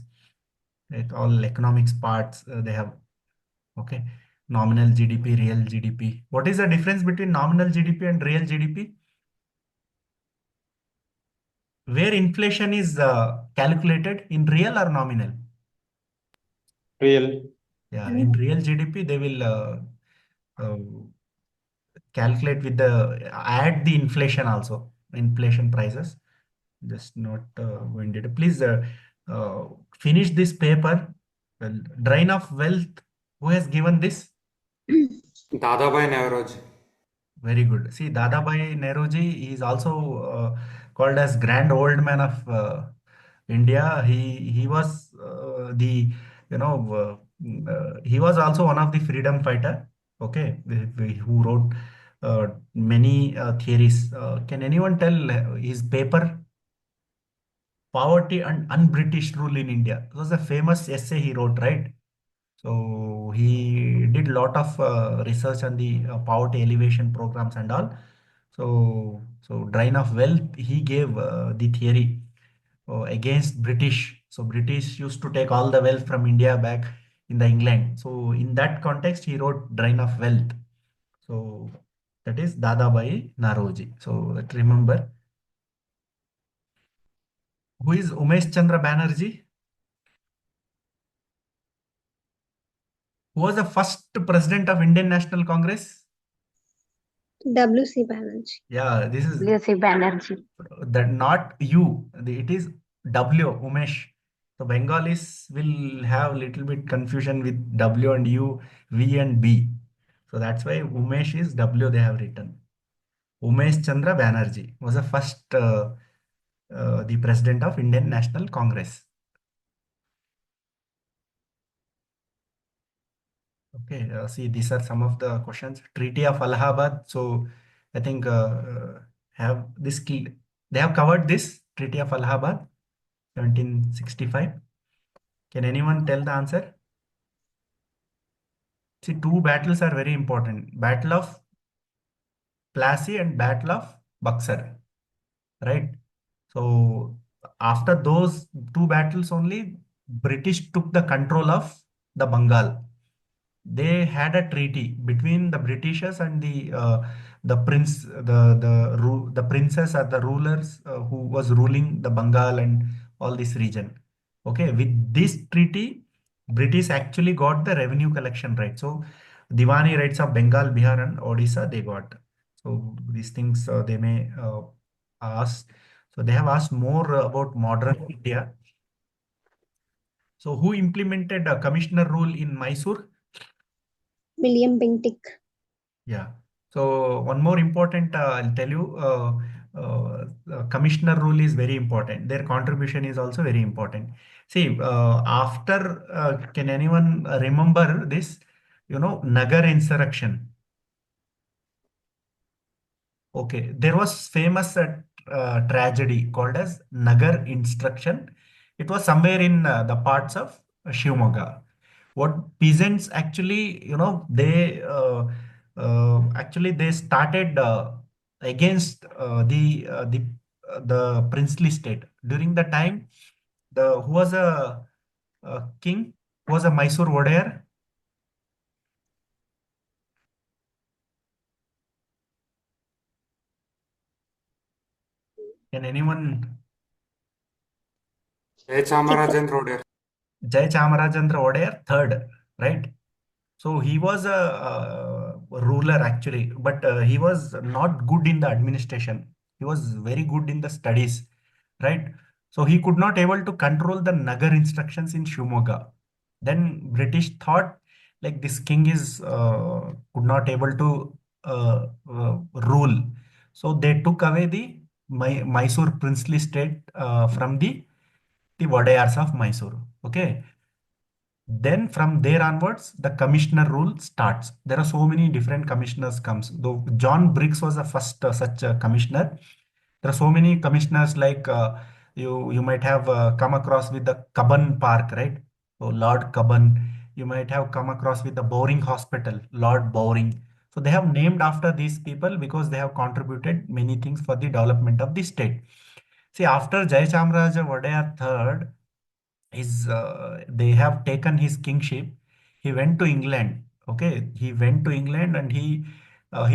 Right, all economics parts they have. Okay, nominal GDP, real GDP. What is the difference between nominal GDP and real GDP? Where inflation is calculated in real or nominal? Real. Yeah, in real GDP, they will uh, calculate with the add the inflation also, inflation prices. Just not going data. Please uh, finish this paper. Well, drain of wealth. Who has given this? Dadabhai Naoroji. Very good. See, Dadabhai Nehruji is also called as Grand Old Man of India. He was the you know he was also one of the freedom fighter. Okay, who wrote many theories. Can anyone tell his paper "Poverty and Un-British Rule in India"? It was a famous essay he wrote, right? So he did a lot of research on the poverty elevation programs and all. So drain of wealth, he gave the theory against British. So British used to take all the wealth from India back in the England. So in that context, he wrote drain of wealth. So that is Dadabhai Naroji. So remember, who is Umesh Chandra Banerjee? Who was the first president of Indian National Congress? W.C. Banerjee. Yeah, this is W.C. Banerjee. that not you. It is W, Umesh. So Bengalis will have little bit confusion with W and U, V and B. So that's why Umesh is W they have written. Umesh Chandra Banerjee was the first the president of Indian National Congress. Okay, see, these are some of the questions. Treaty of Allahabad. So I think have this they have covered this Treaty of Allahabad, 1765. Can anyone tell the answer? See, two battles are very important. Battle of Plassey and Battle of Buxar, right? So after those two battles only, British took the control of the Bengal. They had a treaty between the Britishers and the prince, the princess or the rulers who was ruling the Bengal and all this region. Okay, with this treaty, British actually got the revenue collection right. So Diwani rights of Bengal, Bihar, and Odisha they got. So these things they may ask. So they have asked more about modern India. So who implemented a commissioner rule in Mysore? William Bentinck. Yeah. So one more important, I'll tell you, commissioner rule is very important. Their contribution is also very important. See, after, can anyone remember this? You know, Nagar insurrection. Okay, there was famous tragedy called as Nagar instruction. It was somewhere in the parts of Shivamogga. What peasants actually, you know, they actually they started against the princely state during the time. The who was a king, who was a Mysore Wadayar. Can anyone? Jai Chamarajendra Odayar. Jai Chamarajendra Wadayar, third, right? So he was a ruler actually, but he was not good in the administration. He was very good in the studies, right? So he could not able to control the Nagar instructions in Shimoga. Then British thought like this king is could not able to rule. So they took away the Mysore princely state from the Wadayars of Mysore. Okay. Then from there onwards, the commissioner rule starts. There are so many different commissioners comes. Though John Briggs was the first such commissioner. There are so many commissioners like You might have come across with the Cubbon Park, right? So Lord Cubbon. You might have come across with the Bowring Hospital, Lord Bowring. So they have named after these people because they have contributed many things for the development of the state. See, after Jayachamraja Wadayar III, they have taken his kingship. He went to England. Okay, he went to England and he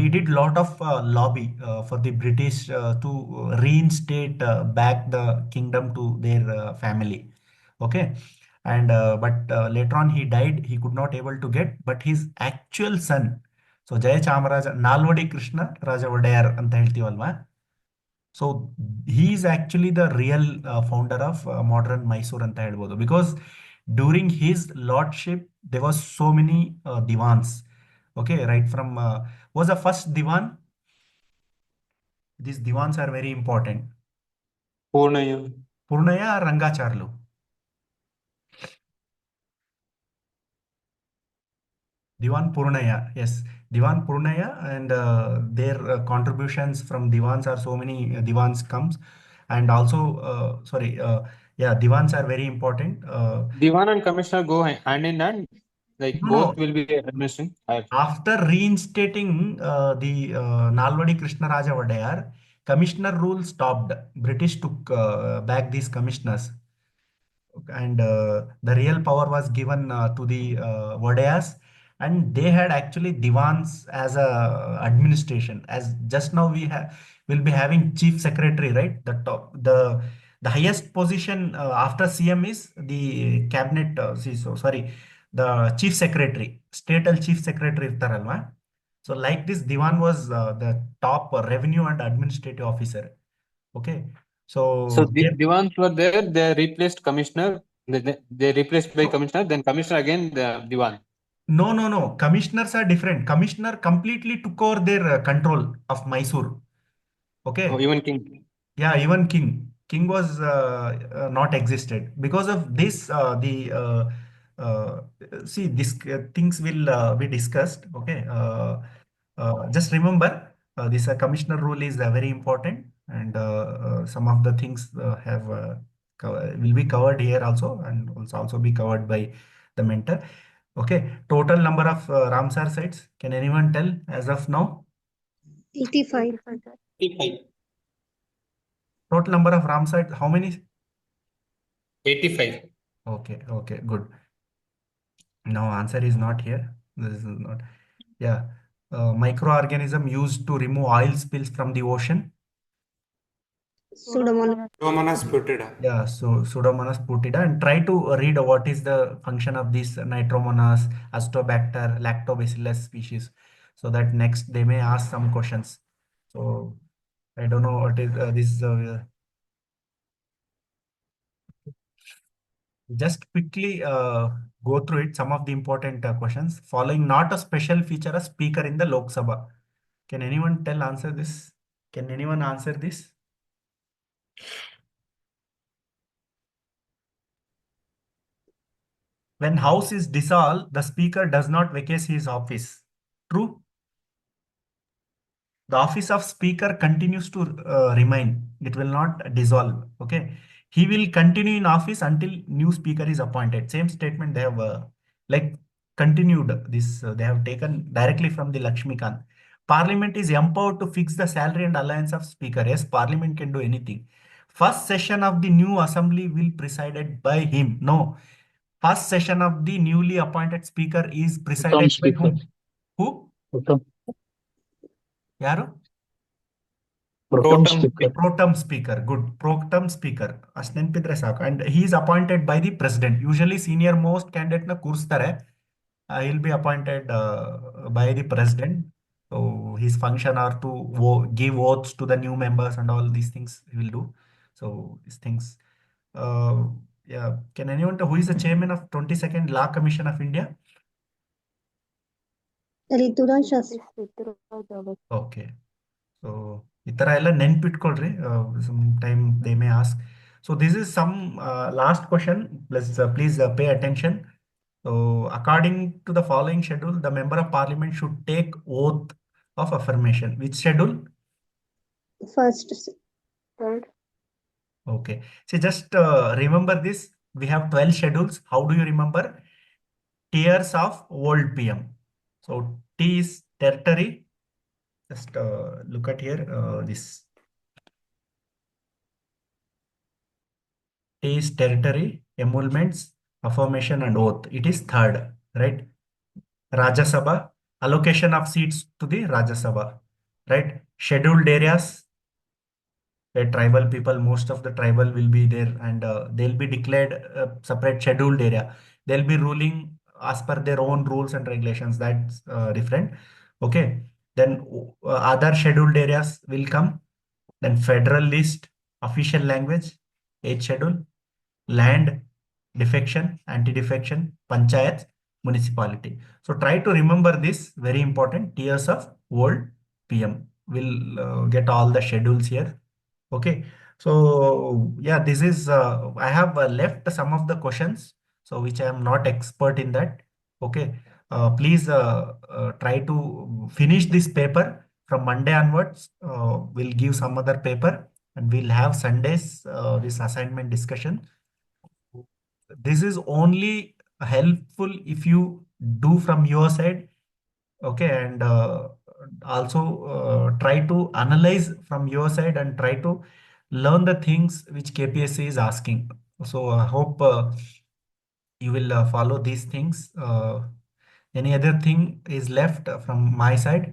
did lot of lobby for the British to reinstate back the kingdom to their family. Okay, and but later on he died. He could not able to get, but his actual son. So Jaya Chamaraja Nalwadi Krishna Raja Wadayar ಅಂತ ಹೇಳ್ತೀವಲ್ವಾ. So he is actually the real founder of modern Mysore ಅಂತ ಹೇಳ್ಬೋದು, because during his lordship there was so many divans. Okay, right from was the first divan. These divans are very important. Purnaya. Purnaya or Rangacharlu? Diwan Purnaya, yes, Diwan Purnaya, and their contributions from divans are so many divans comes, and also yeah, divans are very important. Diwan and commissioner go hand in hand, like No, both no. will be administering. After reinstating the Nalwadi Krishna Raja Wadayar, commissioner rule stopped. British took back these commissioners, and the real power was given to the Wadayas, and they had actually divans as a administration. As just now we have will be having chief secretary, right? The highest position after CM is the cabinet. The chief secretary, state chief secretary irtaralwa. So like this, divan was the top revenue and administrative officer. Okay, So so Diwans were there, they replaced commissioner, they replaced by commissioner, then commissioner again the Diwan. No. Commissioners are different. Commissioner completely took over their control of Mysore. Okay. Oh, even king. Yeah, even king. King was not existed because of this. Uh, See, this things will be discussed. Okay. Just remember, this commissioner rule is very important, and some of the things will be covered here also, and also be covered by the mentor. Okay. Total number of Ramsar sites. Can anyone tell as of now? 85. 85. Total number of Ramsar, how many? 85. Okay, good. No, answer is not here. This is not. Yeah. Microorganism used to remove oil spills from the ocean. Pseudomonas. Pseudomonas putida. Yeah, so Pseudomonas putida, and try to read what is the function of this Nitromonas, Astobacter, Lactobacillus species, so that next they may ask some questions. So I don't know what is this. Just quickly go through it, some of the important questions. Following not a special feature, a speaker in the Lok Sabha. Can anyone answer this? Can anyone answer this? When house is dissolved, the speaker does not vacate his office. True? The office of speaker continues to remain. It will not dissolve. Okay. He will continue in office until new speaker is appointed. Same statement they have like continued this. They have taken directly from the Lakshmikant. Parliament is empowered to fix the salary and alliance of speaker. Yes, Parliament can do anything. First session of the new assembly will presided by him. No. First session of the newly appointed speaker is presided by speaker. whom? Who? Proton, Yaru? proton speaker. Protem speaker. Good. Protem speaker. ಅಷ್ಟ್ ನೆನ್ಪಿದ್ರೆ ಸಾಕು. And he is appointed by the president. Usually senior most candidate ನ ಕೂರಿಸ್ತಾರೆ. He'll be appointed by the president. So his function are to give oaths to the new members and all these things he will do. So these things. Yeah. Can anyone tell who is the chairman of 22nd Law Commission of India? Rituran Shastri. Okay. So ಈ ತರ ಎಲ್ಲ ನೆನ್ಪಿಟ್ಕೊಳ್ರಿ. Some time they may ask. So this is some last question. Please pay attention. So according to the following schedule, the member of parliament should take oath of affirmation. Which schedule? First. Third. Okay. See, just remember this. We have 12 schedules. How do you remember? Tiers of world PM. So T is territory. Just look at here. This T is territory, emoluments, affirmation, and oath. It is third, right? Rajya Sabha, allocation of seats to the Rajya Sabha, right? Scheduled areas, where tribal people, most of the tribal will be there, and they'll be declared a separate scheduled area. They'll be ruling as per their own rules and regulations. That's different. Okay. Then other scheduled areas will come. Then federal list, official language, 8th schedule, land, defection, anti-defection, panchayat, municipality. So try to remember this, very important, tiers of world PM. We'll get all the schedules here. Okay. So yeah, this is, I have left some of the questions, so which I am not expert in that. Okay. Please try to finish this paper from Monday onwards. We'll give some other paper, and we'll have Sundays this assignment discussion. This is only helpful if you do from your side. Okay. And also try to analyze from your side and try to learn the things which KPSC is asking. So I hope you will follow these things. Any other thing is left from my side?